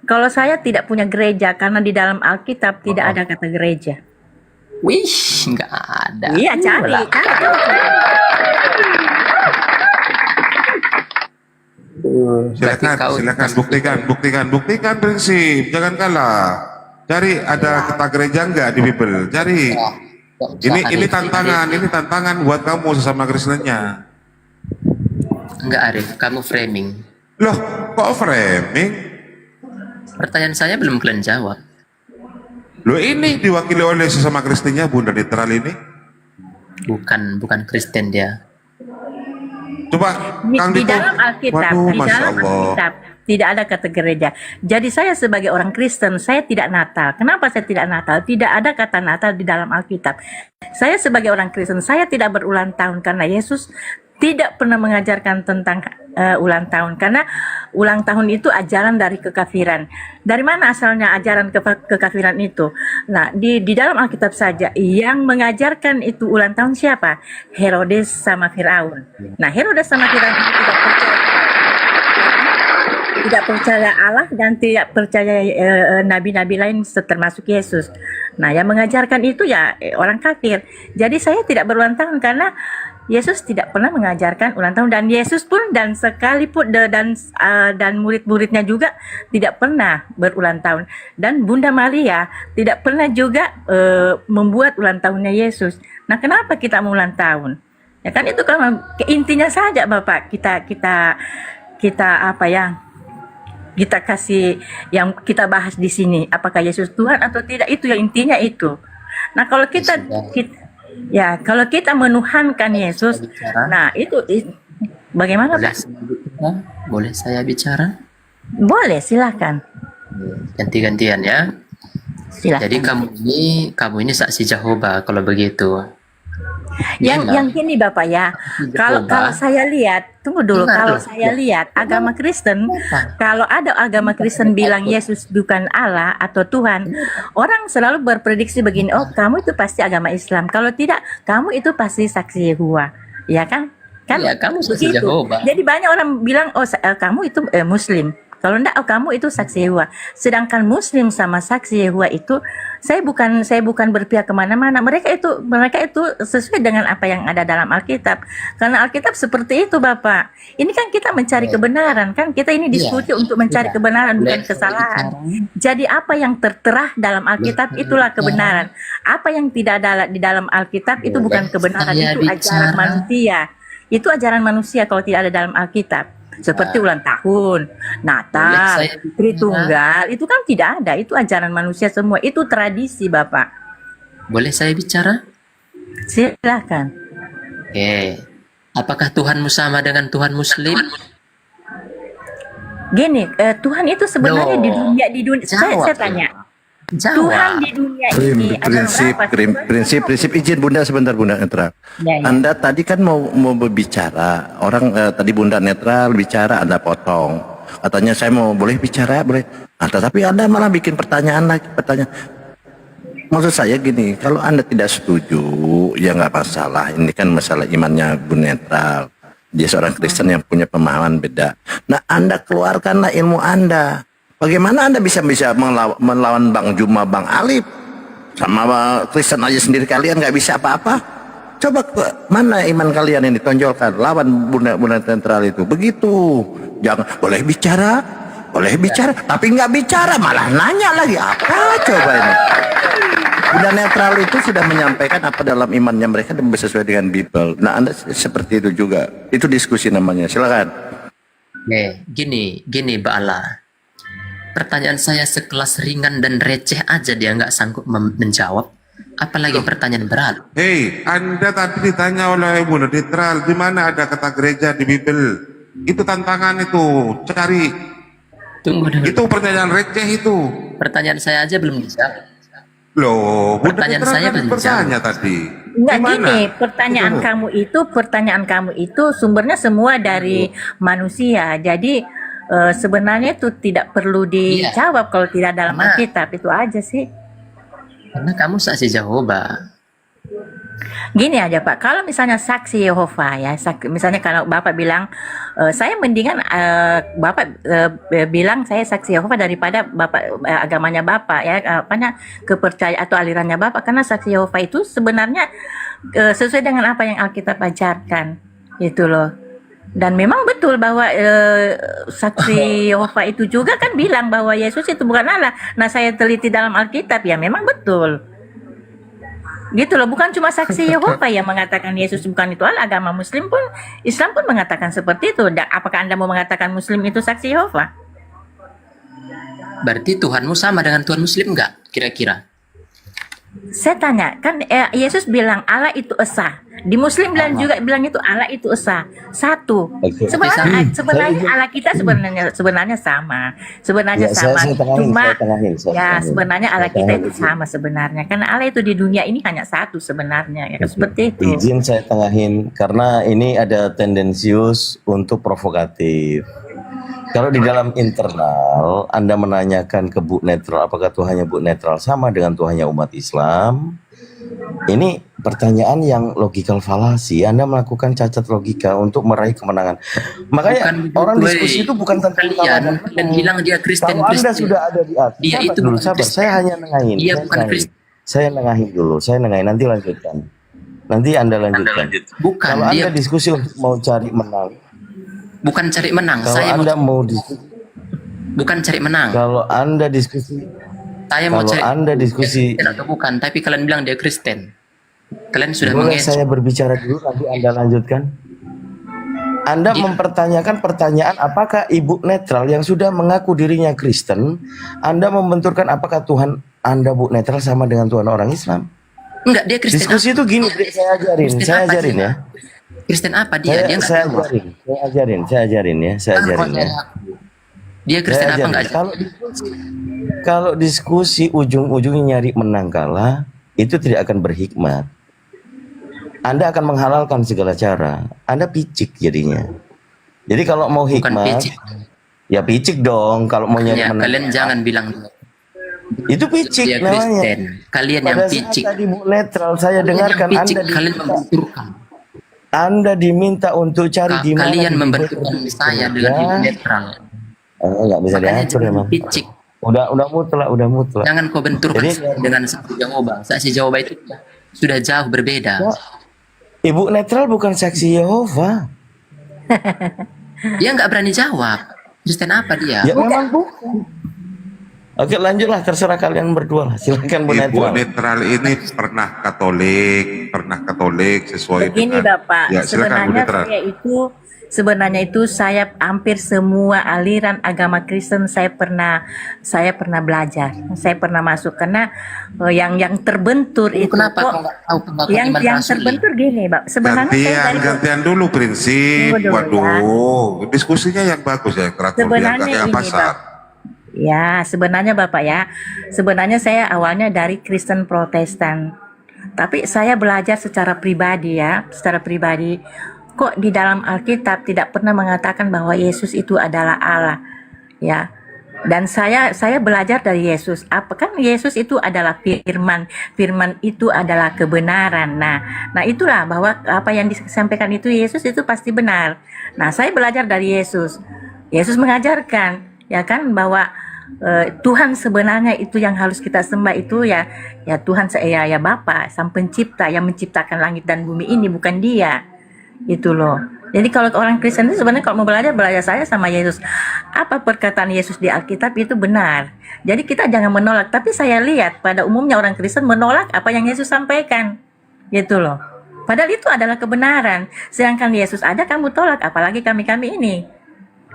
Kalau saya tidak punya gereja karena di dalam Alkitab tidak ada kata gereja. Wih, nggak ada. Iya, cari. Berarti Silakan, buktikan prinsip, jangan kalah. Cari ada kata gereja enggak di Bible? Cari. Ini tantangan buat kamu sesama Kristennya. Enggak, Arif, kamu framing. Loh, kok framing? Pertanyaan saya belum kalian jawab. Loh, ini diwakili oleh sesama Kristennya Bunda Netral ini. Bukan Kristen dia. Coba Kang Di Diko. dalam Alkitab, Waduh, di Masya dalam Allah. Alkitab tidak ada kata gereja. Jadi saya sebagai orang Kristen, saya tidak Natal. Kenapa saya tidak Natal? Tidak ada kata Natal di dalam Alkitab. Saya sebagai orang Kristen, saya tidak berulang tahun karena Yesus tidak pernah mengajarkan tentang ulang tahun, karena ulang tahun itu ajaran dari kekafiran. Dari mana asalnya ajaran kekafiran itu? Nah, di dalam Alkitab saja yang mengajarkan itu ulang tahun siapa? Herodes sama Firaun. Nah, Herodes sama Firaun itu tidak percaya Allah dan tidak percaya nabi-nabi lain termasuk Yesus. Nah, yang mengajarkan itu ya orang kafir. Jadi saya tidak berulang tahun karena Yesus tidak pernah mengajarkan ulang tahun, dan Yesus pun dan sekalipun dan murid-muridnya juga tidak pernah berulang tahun, dan Bunda Maria tidak pernah juga membuat ulang tahunnya Yesus. Nah, kenapa kita mau ulang tahun? Ya kan itu kan intinya saja Bapak, kita apa ya? Kita kasih yang kita bahas di sini, apakah Yesus Tuhan atau tidak, itu yang intinya itu. Nah, kalau kalau kita menuhankan Yesus, nah itu bagaimana Pak? Boleh saya bicara? Boleh, silakan. Ganti-gantian ya. Silakan. Jadi kamu ini saksi Jehovah kalau begitu. Yang gini Bapak ya, kalau saya lihat, tunggu dulu, kalau saya lihat agama Kristen, kalau ada agama Kristen bilang Yesus bukan Allah atau Tuhan, orang selalu berprediksi begini, oh kamu itu pasti agama Islam, kalau tidak kamu itu pasti saksi Yehova, ya kan? Ya, kamu saksi begitu. Jehovah. Jadi banyak orang bilang, oh kamu itu Muslim. Kalau enggak, oh kamu itu saksi Yehova. Sedangkan Muslim sama saksi Yehova itu, saya bukan berpihak kemana-mana. Mereka itu sesuai dengan apa yang ada dalam Alkitab. Karena Alkitab seperti itu, Bapak. Ini kan kita mencari kebenaran, kan? Kita ini diskusi untuk mencari kebenaran, bukan kesalahan. Jadi apa yang tertera dalam Alkitab itulah kebenaran. Apa yang tidak ada di dalam Alkitab itu bukan kebenaran, itu ajaran manusia. Itu ajaran manusia kalau tidak ada dalam Alkitab. Seperti ulang tahun, Natal, Tritunggal, itu kan tidak ada. Itu ajaran manusia semua. Itu tradisi, Bapak. Boleh saya bicara? Silakan. Oke. Apakah Tuhanmu sama dengan Tuhan Muslim? Gini, Tuhan itu sebenarnya di dunia. Saya tanya. Tuhan di dunia ini prinsip izin Bunda sebentar, Bunda Netral. Ya. Anda tadi kan mau berbicara, orang tadi Bunda Netral bicara, Anda potong, katanya saya boleh bicara, boleh. Nah, tetapi Anda malah bikin pertanyaan. Maksud saya gini, kalau Anda tidak setuju ya nggak masalah, ini kan masalah imannya Bunda Netral, dia seorang Kristen yang punya pemahaman beda. Nah, Anda keluarkanlah ilmu Anda. Bagaimana Anda bisa melawan Bang Juma, Bang Alif, sama Kristen aja sendiri kalian nggak bisa apa-apa? Coba mana iman kalian yang ditonjolkan, lawan Bunda Netral itu. Begitu, jangan boleh bicara, tapi nggak bicara, malah nanya lagi apa coba ini. Bunda Netral itu sudah menyampaikan apa dalam imannya mereka dan sesuai dengan Bible. Nah, Anda seperti itu juga, itu diskusi namanya. Silakan. Gini Mbak Allah. Pertanyaan saya sekelas ringan dan receh aja dia nggak sanggup menjawab. Apalagi pertanyaan berat. Hei, Anda tadi ditanya oleh Ibu Netral, di mana ada kata gereja di Bible? Itu tantangan itu, cari. Tunggu dulu. Itu pertanyaan receh itu. Pertanyaan saya aja belum dijawab. Loh, Bu Pertanyaan Netral saya kan belum bertanya tadi. Enggak Di mana? gini, pertanyaan kamu itu sumbernya semua dari manusia. Jadi sebenarnya itu tidak perlu dijawab kalau tidak dalam Karena- Alkitab, itu aja sih. Karena kamu saksi Jehovah. Gini aja Pak, kalau misalnya saksi Yehova ya, misalnya kalau Bapak bilang, saya mendingan Bapak bilang saya saksi Yehova daripada Bapak agamanya Bapak ya, apanya kepercayaan atau alirannya Bapak, karena saksi Yehova itu sebenarnya sesuai dengan apa yang Alkitab ajarkan, gitu loh. Dan memang betul bahwa saksi Yehova itu juga kan bilang bahwa Yesus itu bukan Allah. Nah saya teliti dalam Alkitab ya memang betul. Gitu loh, bukan cuma saksi Yehova yang mengatakan Yesus bukan itu Allah, agama Muslim pun, Islam pun mengatakan seperti itu. Dan apakah Anda mau mengatakan Muslim itu saksi Yehova? Berarti Tuhanmu sama dengan Tuhan Muslim enggak? Kira-kira. Saya tanya, kan Yesus bilang Allah itu esa. Di Muslim juga bilang itu Allah itu esa. Satu. Sebenarnya Allah kita sebenarnya sama. Sebenarnya sama. Cuma ya sebenarnya Allah kita itu sama sebenarnya. Karena Allah itu di dunia ini hanya satu sebenarnya. Ya, seperti itu. Izin saya tengahin karena ini ada tendensius untuk provokatif. Kalau di dalam internal Anda menanyakan ke Bu Netral apakah Tuhannya Bu Netral sama dengan Tuhannya umat Islam, ini pertanyaan yang logical fallacy. Anda melakukan cacat logika untuk meraih kemenangan. Makanya Bukan orang begitu, diskusi itu bukan tentang kalian dan bilang dia Kristen. Kalau Anda sudah ada di atas, Dia sabar itu dulu, bukan sabar. Kristen. Saya hanya nengahin. Dia saya bukan nengahin. Kristen. Saya nengahin dulu. Saya nengahin. Nanti lanjutkan. Nanti Anda lanjutkan. Bukan Kalau dia Anda diskusi untuk mau cari menang, bukan cari menang. kalau Saya Anda mau mau diskusi, bukan cari menang. kalau Anda diskusi, Saya mau kalau cari Anda diskusi, Kristen atau bukan, tapi kalian bilang dia Kristen. Kalian sudah boleh mengetes. saya berbicara dulu, nanti Anda lanjutkan. Anda mempertanyakan pertanyaan apakah Ibu Netral yang sudah mengaku dirinya Kristen, Anda membenturkan apakah Tuhan Anda Bu Netral sama dengan Tuhan orang Islam? Enggak, dia Kristen. Diskusi itu gini, saya ajarin, Kristen saya apa ajarin dia? ya. Kristen apa dia? Saya, Dia enggak saya tahu. ajarin, saya ajarin ya, saya ajarin ya. Dia Kristen Saya apa ajarin. enggak? Kalau diskusi ujung-ujungnya nyari menang kalah, itu tidak akan berhikmat. Anda akan menghalalkan segala cara. Anda picik jadinya. Jadi kalau mau Bukan hikmat, picik. ya picik dong. Kalau mau nyari Ya, menang, kalian jangan bilang itu picik dia namanya. Kristen. Kalian yang Pada saat picik. tadi Bu Netral saya Kalian dengarkan yang picik. Anda Kalian diminta, membenturkan. Anda diminta untuk cari di mana Kalian di membenturkan Bible saya bekerja. dengan ibu netral. Nggak bisa Makanya diatur jangan emang. picik. Udah mutlak. Jangan kau benturkan Jadi- saya dengan saksi Jehovah. Saksi Jehovah itu sudah jauh berbeda. Ibu Netral bukan saksi Yehova. Dia nggak berani jawab. Kristen apa dia? Ya memang bukan. Oke lanjutlah, terserah kalian berdua lah. Silakan Bu Ibu Netral. Netral ini pernah Katolik sesuai Begini dengan. Bapak, Ya, silakan Bu Netral. sebenarnya itu saya hampir semua aliran agama Kristen saya pernah belajar, saya pernah masuk karena yang terbentur itu Kenapa kok kau nggak tahu pengakuan yang iman rasuli? terbentur gini, Pak. Sebenarnya saya Gantian dulu prinsip. Tunggu dulu, Waduh, diskusinya yang bagus ya, keraton Sebenarnya yang ini, pasar. Pak. Ya, sebenarnya Bapak ya, sebenarnya saya awalnya dari Kristen Protestan. Tapi saya belajar secara pribadi ya, kok di dalam Alkitab tidak pernah mengatakan bahwa Yesus itu adalah Allah, ya. Dan saya belajar dari Yesus. Apa kan Yesus itu adalah firman itu adalah kebenaran. Nah itulah bahwa apa yang disampaikan itu Yesus itu pasti benar. Nah, saya belajar dari Yesus. Yesus mengajarkan ya kan bahwa Tuhan sebenarnya itu yang harus kita sembah itu ya Tuhan ya Bapa Sang Pencipta yang menciptakan langit dan bumi ini, bukan Dia. Itu loh. Jadi kalau orang Kristen itu sebenarnya kalau mau belajar saya sama Yesus. Apa perkataan Yesus di Alkitab itu benar. Jadi kita jangan menolak, tapi saya lihat pada umumnya orang Kristen menolak apa yang Yesus sampaikan. Gitu loh. Padahal itu adalah kebenaran. Sedangkan Yesus ada kamu tolak, apalagi kami ini.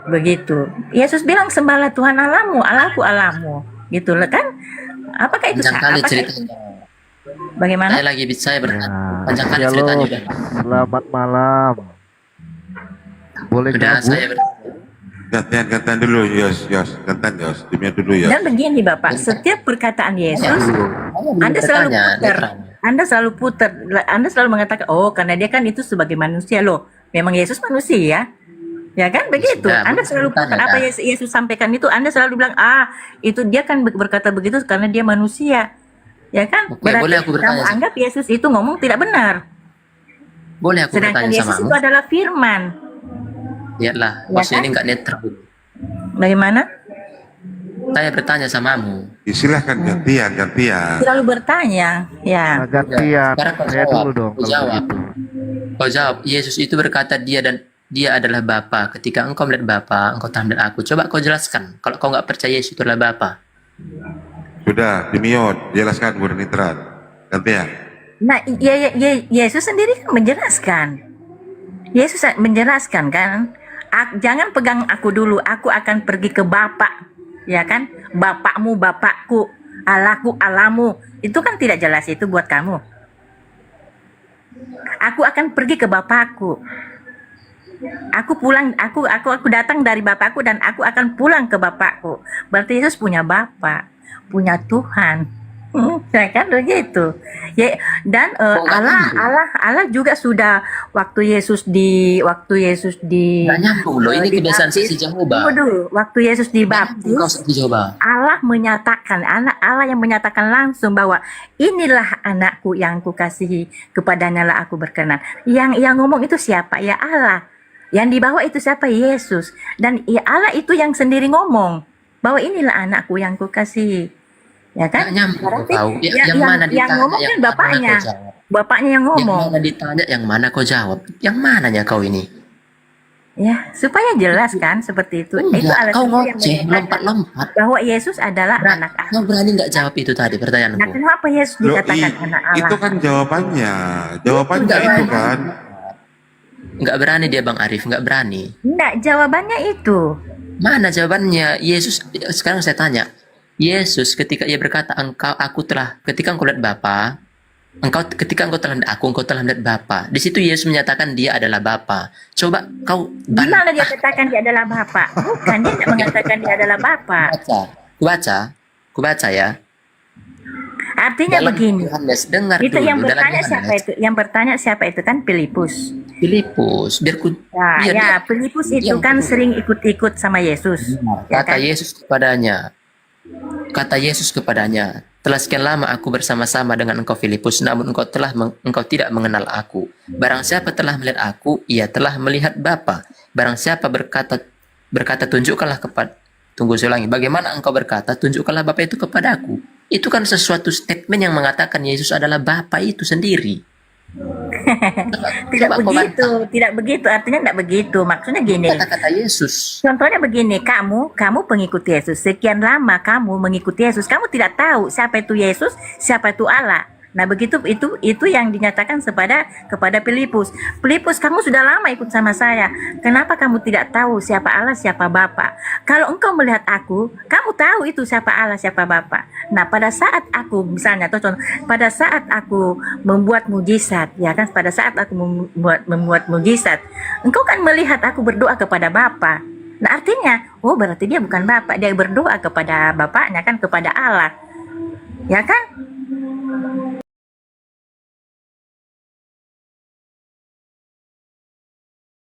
Begitu. Yesus bilang sembahlah Tuhan Allahmu, Allahku Allahmu. Gitu loh kan? Apakah itu Panjang kali apakah ceritanya. Bagaimana? Saya lagi saya bertanya panjang kali Shalom. ceritanya udah. Selamat malam. Boleh Udah gabung? saya Gantian dulu, Yos. Gantian, Yos. Dimnya dulu, Yos. Dan begini Bapak, setiap perkataan Yesus, Anda selalu putar. Anda selalu mengatakan, oh karena dia kan itu sebagai manusia loh. Memang Yesus manusia. Ya kan begitu. Sudah, Anda selalu putar bertanya, apa Yesus sampaikan itu. Anda selalu bilang, itu dia kan berkata begitu karena dia manusia. Ya kan? Oke, Berarti boleh aku bertanya, kamu anggap Yesus itu ngomong tidak benar. Boleh aku Sedangkan bertanya Yesus sama itu adalah firman. Lihatlah, Ya maksudnya kan? ini nggak netral. Bagaimana? Saya bertanya samamu. Silahkan gantian. Selalu bertanya. Ya. Nah, gantian. Sekarang kau Saya jawab. dulu dong Kau kalau jawab. begitu. Kau jawab, Yesus itu berkata dia adalah Bapa. Ketika engkau melihat Bapa, engkau telah melihat aku. Coba kau jelaskan. Kalau kau nggak percaya Yesus itu adalah Bapa. Sudah, dimiot. Jelaskan, Bu Nitran. Gantian. Nah, Yesus sendiri kan menjelaskan. Yesus menjelaskan kan, jangan pegang aku dulu, aku akan pergi ke Bapa, ya kan? Bapakmu, Bapakku, Allahku, Allahmu. Itu kan tidak jelas itu buat kamu. Aku akan pergi ke Bapakku. Aku pulang, aku datang dari Bapakku dan aku akan pulang ke Bapakku. Berarti Yesus punya Bapa, punya Tuhan. Ya kan begitu. Ya, dan Allah juga sudah waktu Yesus di Nggak nyambung loh, ini kebiasaan si Jehovah. Tunggu dulu, waktu Yesus Kau dibaptis, si Jehovah. Allah yang menyatakan langsung bahwa inilah anakku yang kukasihi, kepadanya lah aku berkenan. Yang ngomong itu siapa? Ya Allah. Yang dibawa itu siapa? Yesus. Dan ya Allah itu yang sendiri ngomong bahwa inilah anakku yang kukasihi. Ya kan? Nggak nyambung Berarti kau. yang mana yang ditanya, ngomong kan yang mana bapaknya. kau jawab. Bapaknya yang Yang ngomong. mana ditanya, yang mana kau jawab. Yang mananya kau ini? Ya, supaya jelas kan seperti itu. Itu Enggak, alasan kau yang ngoceh, menyatakan lompat-lompat. bahwa Yesus adalah anak Allah. Kau berani nggak jawab itu tadi Nah, pertanyaanku? kenapa Yesus Loh, dikatakan anak Allah? itu kan jawabannya. Jawabannya itu kan. Nggak berani dia Bang Arif, nggak berani. Enggak, jawabannya itu. Mana jawabannya? Yesus, sekarang saya tanya. Yesus ketika ia berkata, ketika engkau lihat Bapa, ketika engkau telah melihat aku, engkau telah melihat Bapa. Di situ Yesus menyatakan dia adalah Bapa. Coba kau Di mana dia katakan dia adalah Bapa? Bukan, dia tidak mengatakan dia adalah Bapa. Kubaca ya. Artinya Dalam begini. Yohanes, dengar Itu dulu, yang dalam bertanya Yohanes, siapa itu? Yang bertanya siapa itu kan Filipus. Filipus, Ya, Filipus itu kan sering ikut-ikut sama Yesus. Ya kata kan? Yesus kepadanya, telah sekian lama aku bersama-sama dengan engkau Filipus, namun engkau tidak mengenal aku. Barang siapa telah melihat aku, ia telah melihat Bapa. Barang siapa berkata tunjukkanlah tunggu saya ulangi, bagaimana engkau berkata tunjukkanlah Bapa itu kepadaku? Itu kan sesuatu statement yang mengatakan Yesus adalah Bapa itu sendiri. Tidak Coba kau begitu, tidak begitu. Artinya tidak begitu. Maksudnya gini. Kata-kata Yesus. Contohnya begini, kamu pengikut Yesus. Sekian lama kamu mengikuti Yesus. Kamu tidak tahu siapa itu Yesus, siapa itu Allah. Nah, begitu itu yang dinyatakan kepada Filipus. Filipus, kamu sudah lama ikut sama saya. Kenapa kamu tidak tahu siapa Allah, siapa Bapa? Kalau engkau melihat aku, kamu tahu itu siapa Allah, siapa Bapa. Nah, pada saat aku misalnya atau contoh, pada saat aku membuat mujizat, ya kan? Pada saat aku membuat mujizat, engkau kan melihat aku berdoa kepada Bapa. Nah, artinya, oh berarti dia bukan Bapa, dia berdoa kepada Bapaknya kan, kepada Allah. Ya kan?